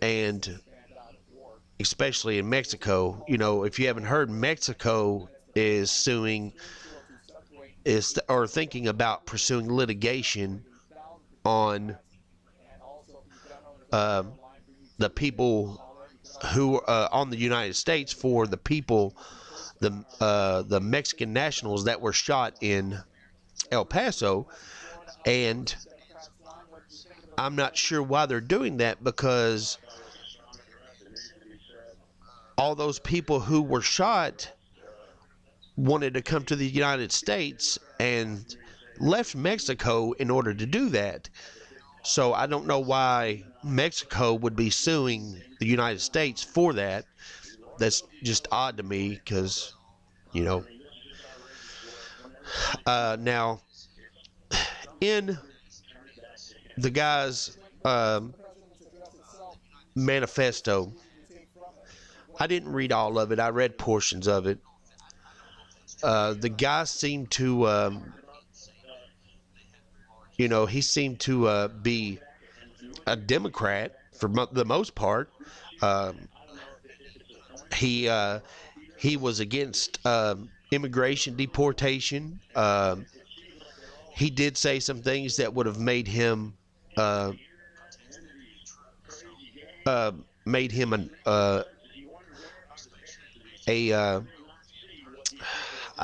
[SPEAKER 4] and especially in Mexico, if you haven't heard, Mexico is thinking about pursuing litigation on the people who on the United States for the people, the Mexican nationals that were shot in El Paso. And I'm not sure why they're doing that, because all those people who were shot wanted to come to the United States and left Mexico in order to do that. So I don't know why Mexico would be suing the United States for that. That's just odd to me, because, now in the guy's manifesto, I didn't read all of it. I read portions of it. The guy seemed to, he seemed to be a Democrat for the most part. He was against immigration deportation. He did say some things that would have made him I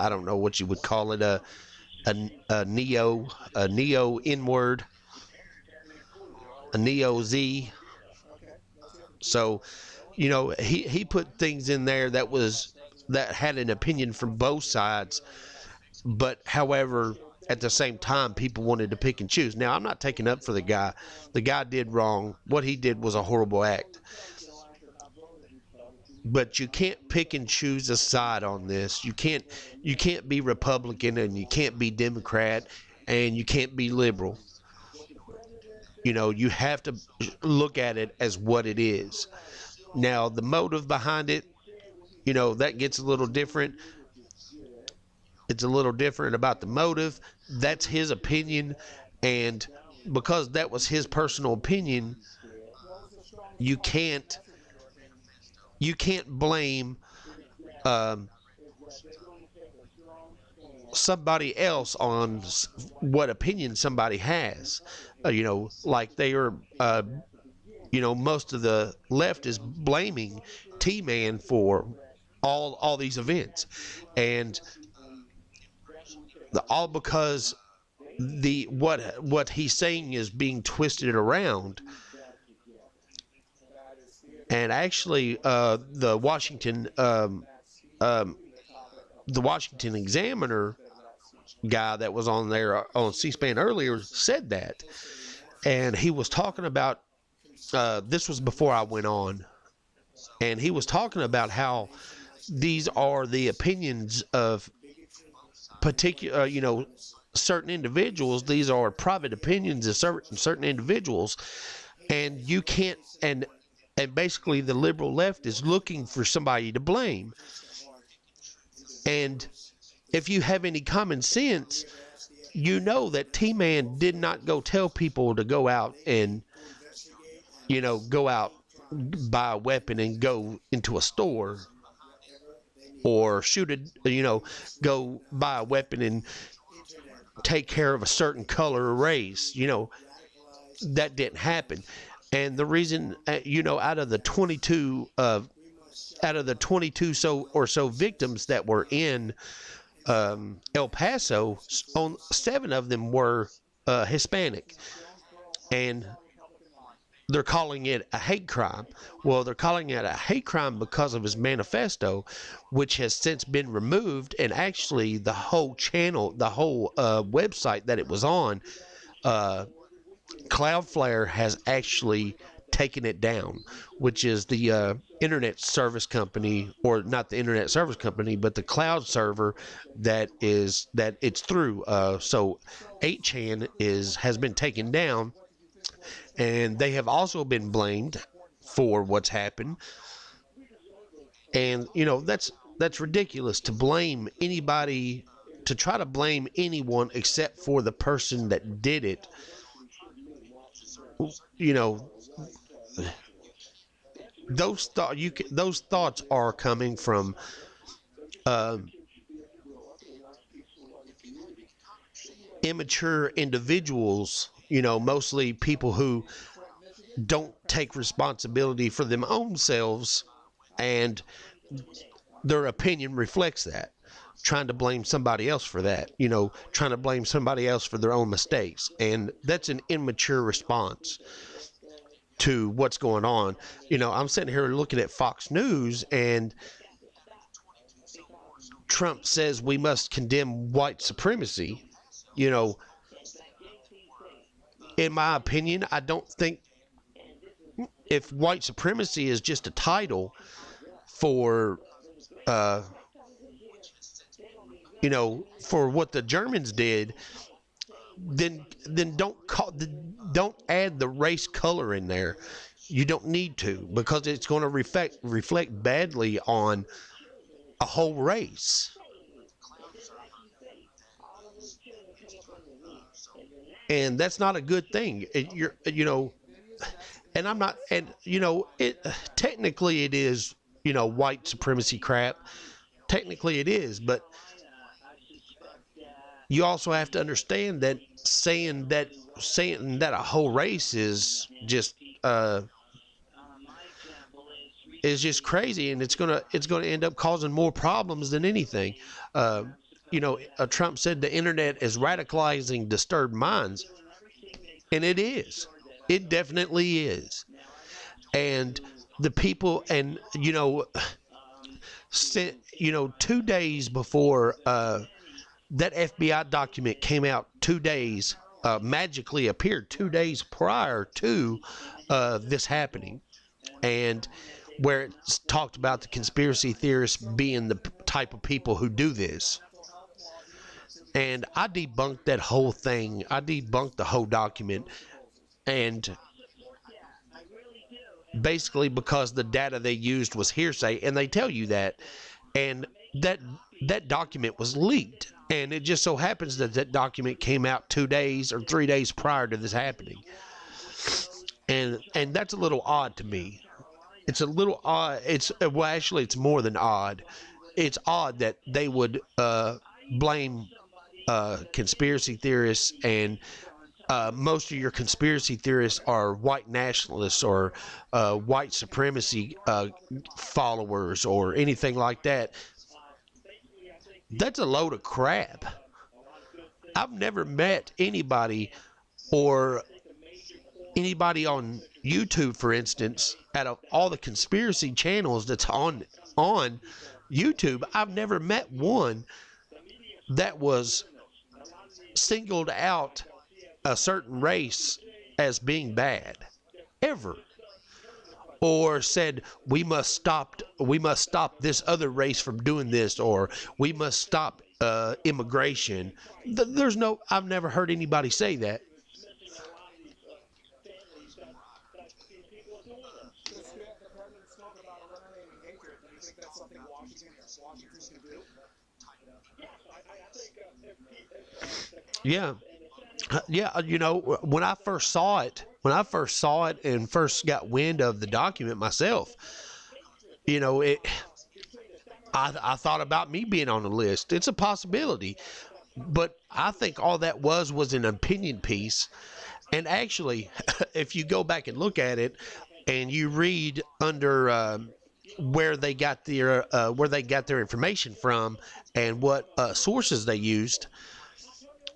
[SPEAKER 4] don't know what you would call it, a neo N-word, a neo Z. So, he put things in there that had an opinion from both sides, but however, at the same time, people wanted to pick and choose. Now, I'm not taking up for the guy. The guy did wrong. What he did was a horrible act. But you can't pick and choose a side on this. You can't be Republican, and you can't be Democrat, and you can't be liberal. You have to look at it as what it is. Now, the motive behind it, that gets a little different. It's a little different about the motive. That's his opinion, and because that was his personal opinion, you can't blame somebody else on what opinion somebody has. Like they are, most of the left is blaming T-Man for all these events, and all because what he's saying is being twisted around. And actually, the Washington Examiner guy that was on there on C-SPAN earlier said that, and he was talking about this was before I went on, and he was talking about how these are the opinions of particular, certain individuals. These are private opinions of certain individuals, and you can't. And basically, the liberal left is looking for somebody to blame. And if you have any common sense, you know that T-Man did not go tell people to go out and, go out, buy a weapon and go into a store, or go buy a weapon and take care of a certain color or race. That didn't happen. And the reason, out of the 22 so victims that were in El Paso, 7 of them were Hispanic, and they're calling it a hate crime. Well, they're calling it a hate crime because of his manifesto, which has since been removed, and actually the whole channel, the whole website that it was on, Cloudflare has actually taken it down, which is the internet service company, or not the internet service company, but the cloud server that it's through. So 8chan has been taken down, and they have also been blamed for what's happened. And that's ridiculous to blame anybody, to try to blame anyone except for the person that did it. Those thoughts are coming from immature individuals, mostly people who don't take responsibility for them own selves, and their opinion reflects that. Trying to blame somebody else for that, trying to blame somebody else for their own mistakes. And that's an immature response to what's going on. I'm sitting here looking at Fox News, and Trump says we must condemn white supremacy. In my opinion, I don't think, if white supremacy is just a title for for what the Germans did, then don't add the race color in there. You don't need to, because it's going to reflect badly on a whole race. And that's not a good thing. And I'm not, and it technically it is, white supremacy crap. Technically it is, but you also have to understand that saying that a whole race is just crazy, and it's gonna end up causing more problems than anything. Trump said the internet is radicalizing disturbed minds, and it is. It definitely is. And the people, and 2 days before that FBI document came out, 2 days magically appeared 2 days prior to this happening, and where it's talked about the conspiracy theorists being the type of people who do this. And I debunked that whole thing. I debunked the whole document, and basically because the data they used was hearsay, and they tell you that. And that document was leaked, and it just so happens that document came out 2 days or 3 days prior to this happening. And that's a little odd to me. It's a little odd. Actually, it's more than odd. It's odd that they would blame conspiracy theorists, and most of your conspiracy theorists are white nationalists or white supremacy followers or anything like that. That's a load of crap. I've never met anybody or anybody on YouTube, for instance, out of all the conspiracy channels that's on YouTube, I've never met one that was singled out a certain race as being bad, ever, or said we must stop this other race from doing this, or we must stop immigration. I've never heard anybody say that. Yeah. Yeah, you know, when I first saw it and first got wind of the document myself, you know, I thought about me being on the list. It's a possibility, but I think all that was an opinion piece. And actually, if you go back and look at it, and you read under where they got their information from and what sources they used,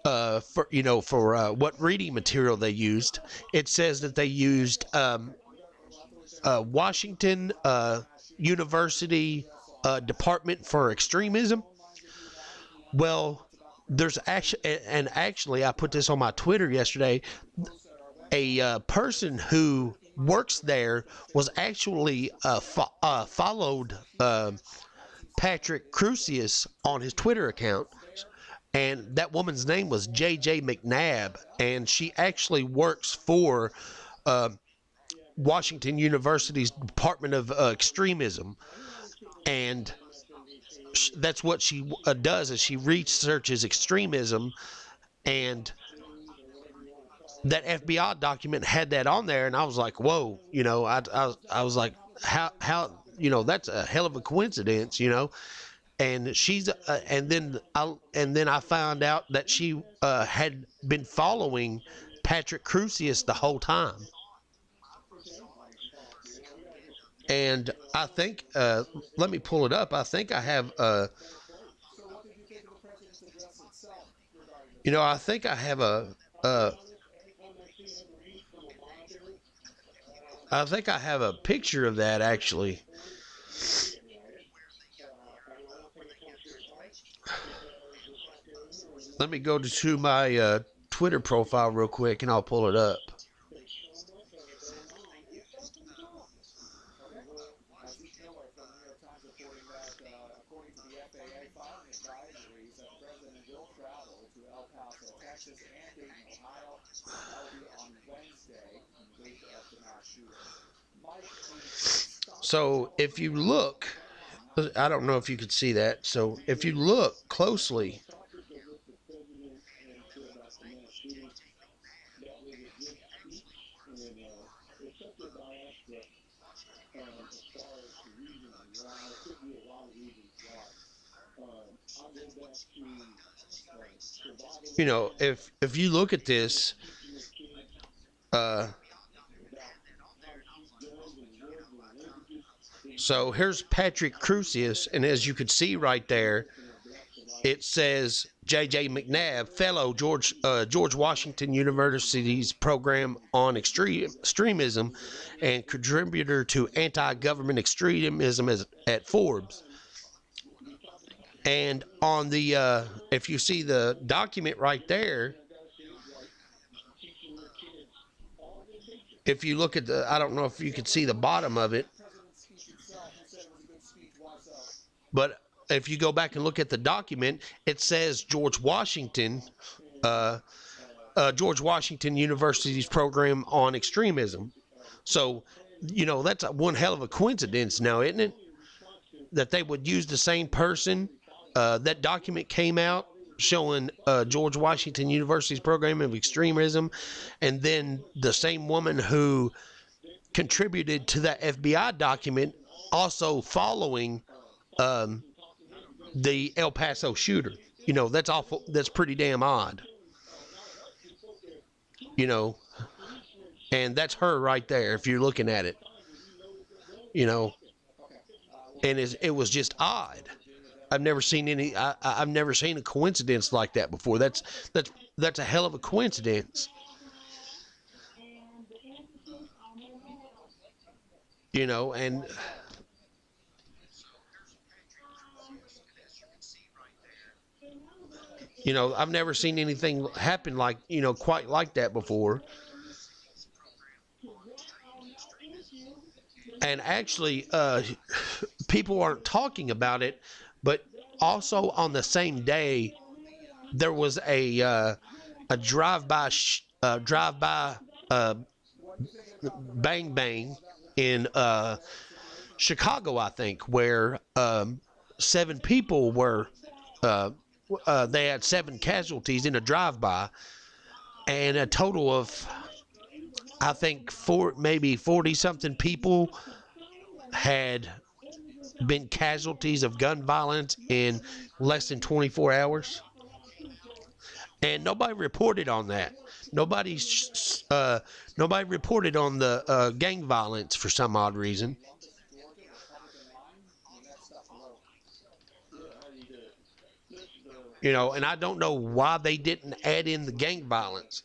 [SPEAKER 4] for what reading material they used, it says that they used Washington University Department for Extremism. Well, there's actually I put this on my Twitter yesterday. A person who works there was actually followed Patrick Crusius on his Twitter account. And that woman's name was J.J. McNabb, and she actually works for Washington University's Department of Extremism. And that's what she does, is she researches extremism. And that FBI document had that on there, and I was like, whoa, you know, I was like, how, you know, that's a hell of a coincidence, you know. And she's and then I found out that she had been following Patrick Crusius the whole time. And I think let me pull it up. I think I have you know, I think I have I think I have a picture of that, actually. Let me go to my Twitter profile real quick, and I'll pull it up. So if you look, I don't know if you could see that. So if you look closely, you know, if you look at this, so here's Patrick Crusius, and as you could see right there, it says J.J. McNabb, fellow George Washington University's program on extremism and contributor to anti-government extremism at Forbes. And on the, if you see the document right there, if you look at the, I don't know if you could see the bottom of it, but if you go back and look at the document, it says George Washington University's program on extremism. So, you know, that's one hell of a coincidence now, isn't it? That they would use the same person. That document came out showing George Washington University's program of extremism, and then the same woman who contributed to that FBI document also following the El Paso shooter. You know, that's awful. That's pretty damn odd. You know, and that's her right there if you're looking at it. You know, and it was just odd. I've never seen any. I've never seen a coincidence like that before. That's a hell of a coincidence. You know, and you know, I've never seen anything happen like, you know, quite like that before. And actually, people aren't talking about it, but also on the same day, there was a drive-by bang bang in Chicago, I think, where 7 people were. They had 7 casualties in a drive-by, and a total of, I think, maybe 40-something people had been casualties of gun violence in less than 24 hours. And nobody reported on that. Nobody reported on the gang violence for some odd reason. You know, and I don't know why they didn't add in the gang violence.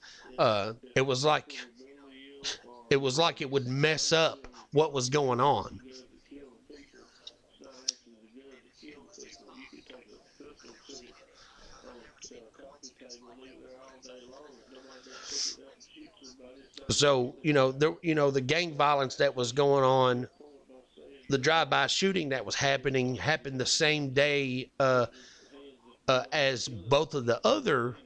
[SPEAKER 4] It was like it would mess up what was going on. So, you know, the gang violence that was going on, the drive-by shooting that was happened the same day as both of the other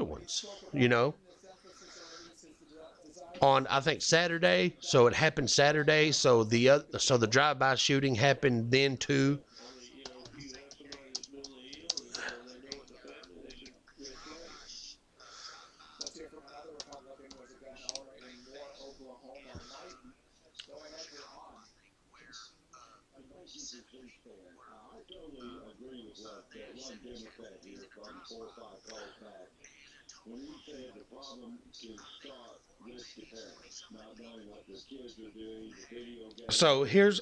[SPEAKER 4] ones, you know, on, I think, Saturday. So it happened Saturday. So the drive-by shooting happened then too.
[SPEAKER 11] I totally agree with what one Democrat here from 4 or 5 calls back when he said the problem can start with the parents not knowing what their kids are doing, the video games.
[SPEAKER 4] So here's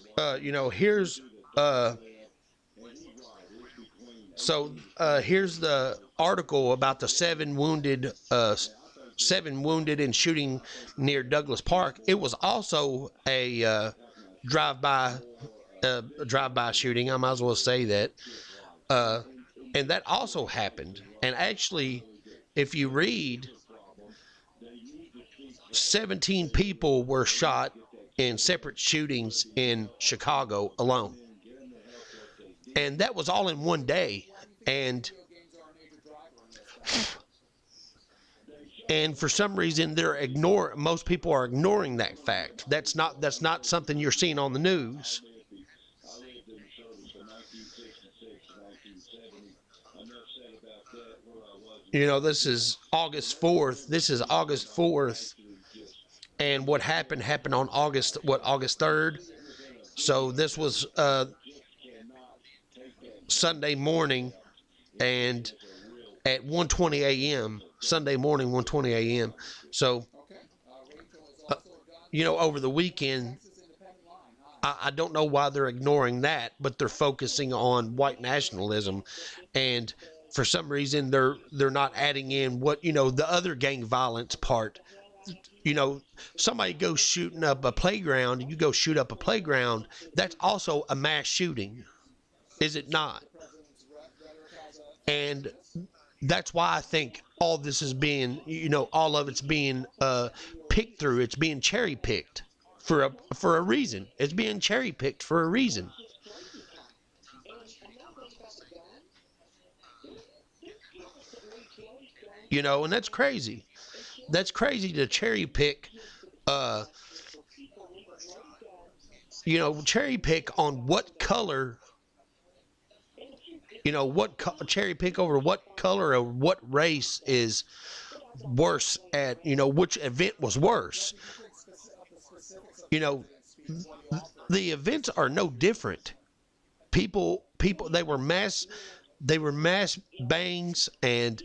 [SPEAKER 4] here's the article about the 7 wounded in shooting near Douglas Park. It was also a drive-by shooting. I might as well say that. And that also happened. And actually, if you read, 17 people were shot in separate shootings in Chicago alone. And that was all in one day. And for some reason most people are ignoring that fact. That's not something you're seeing on the news.
[SPEAKER 11] I lived in service from 1966 to 1970. Enough said about that where I was.
[SPEAKER 4] You know, this is August 4th. And what happened on August 3rd. So this was Sunday morning, and at 1:20 a.m. Sunday morning, 1:20 a.m. So, you know, over the weekend, I don't know why they're ignoring that, but they're focusing on white nationalism, and for some reason they're not adding in what, you know, the other gang violence part. You know, somebody goes shooting up a playground, and you go shoot up a playground. That's also a mass shooting, is it not? And that's why I think all this is being, you know, all of it's being picked through. It's being cherry picked for a reason. It's being cherry picked for a reason. You know, and that's crazy. That's crazy to cherry pick. You know, cherry pick on what color. You know, cherry pick over what color or what race is worse at, you know, which event was worse. You know, the events are no different. People, they were mass bangs, and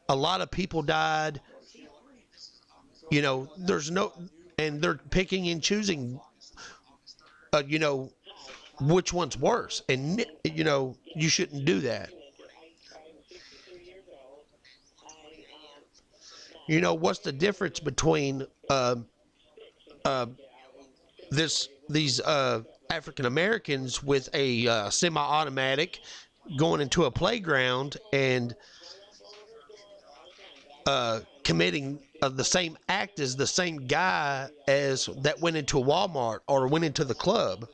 [SPEAKER 4] a lot of people died. You know, and they're picking and choosing, you know, which one's worse. And, you know, you shouldn't do that. You know, what's the difference between these African Americans with a semi-automatic going into a playground and committing the same act as the same guy as that went into a Walmart or went into the club?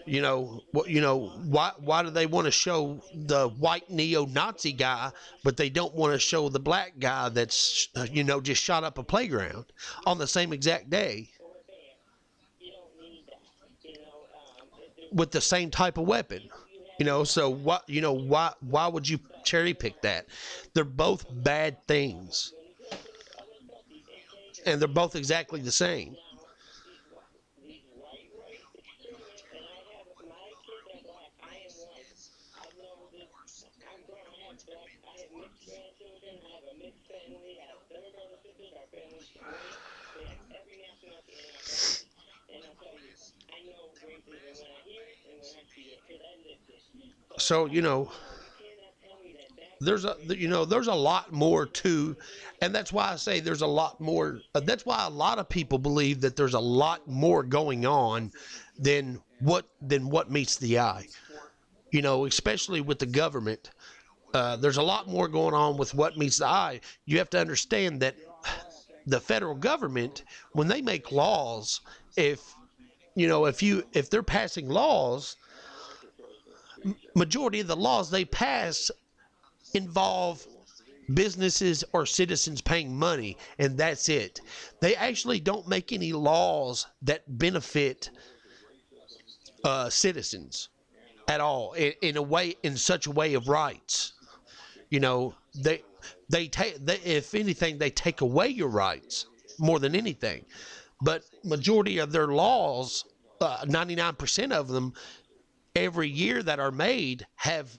[SPEAKER 4] You know what? You know why do they want to show the white neo-Nazi guy, but they don't want to show the black guy that's you know, just shot up a playground on the same exact day with the same type of weapon? You know, so what? You know, why would you cherry pick that? They're both bad things, and they're both exactly the same. So, you know, there's a lot more to, and that's why I say there's a lot more. That's why a lot of people believe that there's a lot more going on than what meets the eye. You know, especially with the government, there's a lot more going on with what meets the eye. You have to understand that the federal government, when they make laws, if they're passing laws, majority of the laws they pass involve businesses or citizens paying money, and that's it. They actually don't make any laws that benefit citizens at all in such a way of rights. You know, if anything, they take away your rights more than anything. But majority of their laws, 99% of them every year that are made, have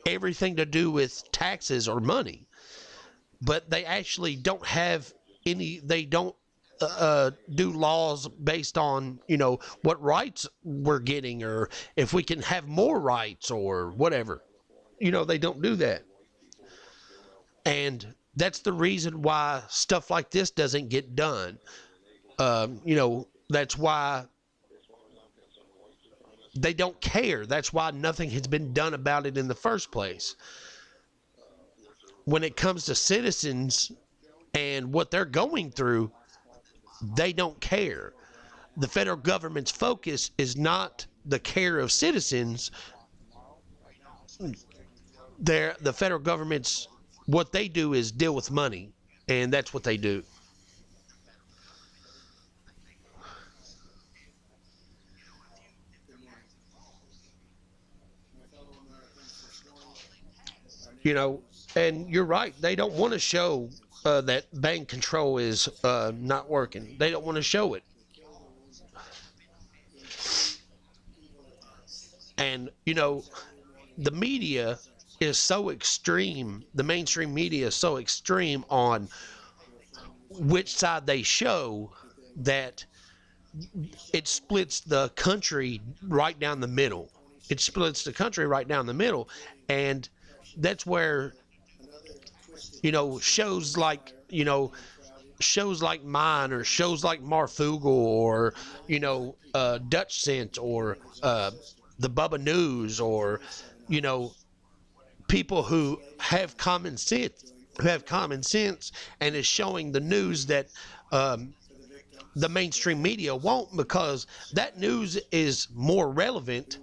[SPEAKER 4] everything to do with taxes or money. But they actually don't have they don't do laws based on, you know, what rights we're getting or if we can have more rights or whatever. You know, they don't do that. And that's the reason why stuff like this doesn't get done. You know, that's why they don't care. That's why nothing has been done about it in the first place. When it comes to citizens and what they're going through, they don't care. The federal government's focus is not the care of citizens. The federal government's, what they do is deal with money, and that's what they do. You know, and you're right. They don't want to show that bank control is not working. They don't want to show it. And, you know, the media is so extreme. The mainstream media is so extreme on which side they show that it splits the country right down the middle. It splits the country right down the middle. And that's where, you know, shows like mine or shows like Marfugal or, you know, Dutch Sense or the Bubba News or, you know, people who have common sense and is showing the news that the mainstream media won't, because that news is more relevant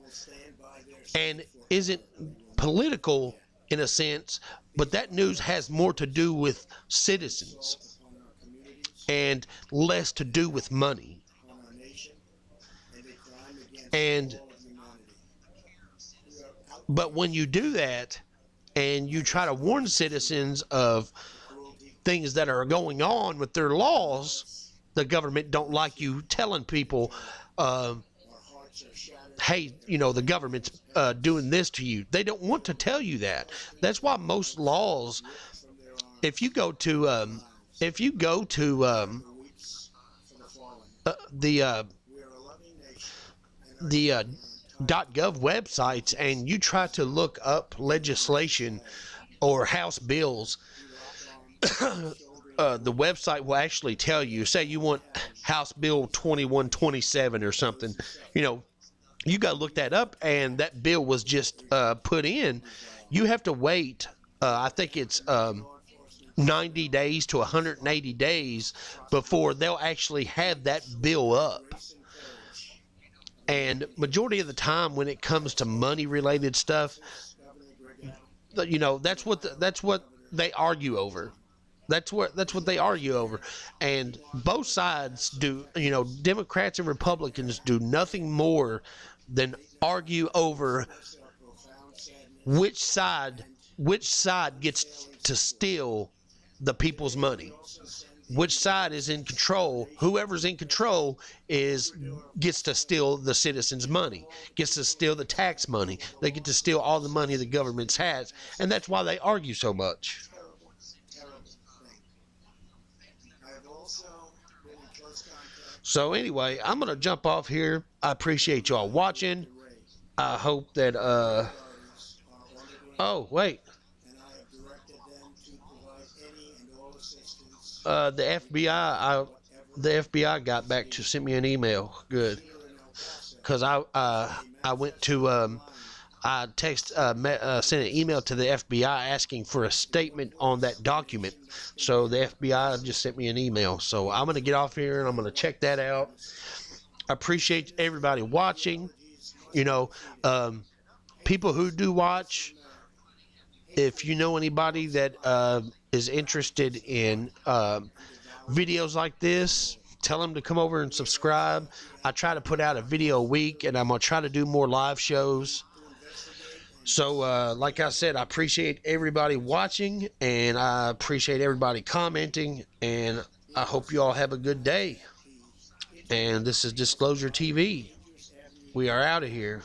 [SPEAKER 4] and isn't political in a sense, but that news has more to do with citizens and less to do with money. But when you do that and you try to warn citizens of things that are going on with their laws, the government don't like you telling people, hey, you know, the government's doing this to you. They don't want to tell you that. That's why most laws, if you go to if you go to the .gov websites and you try to look up legislation or House bills, the website will actually tell you, say you want House Bill 2127 or something, you got to look that up, and that bill was just put in. You have to wait, I think it's 90 days to 180 days before they'll actually have that bill up. And majority of the time when it comes to money related stuff, that's what they argue over. That's what they argue over. And both sides do, Democrats and Republicans do nothing more than argue over which side gets to steal the people's money. Which side is in control? Whoever's in control gets to steal the citizens' money, gets to steal the tax money. They get to steal all the money the government has, and that's why they argue so much. So anyway, I'm gonna jump off here. I appreciate y'all watching. I hope that oh wait. The FBI got back to send me an email. Good, because I went to I sent an email to the FBI asking for a statement on that document. So the FBI just sent me an email. So I'm gonna get off here and I'm gonna check that out. I appreciate everybody watching. People who do watch, if you know anybody that is interested in videos like this, tell them to come over and subscribe. I try to put out a video a week, and I'm going to try to do more live shows. So like I said, I appreciate everybody watching, and I appreciate everybody commenting, and I hope you all have a good day. And this is Disclosure TV. We are out of here.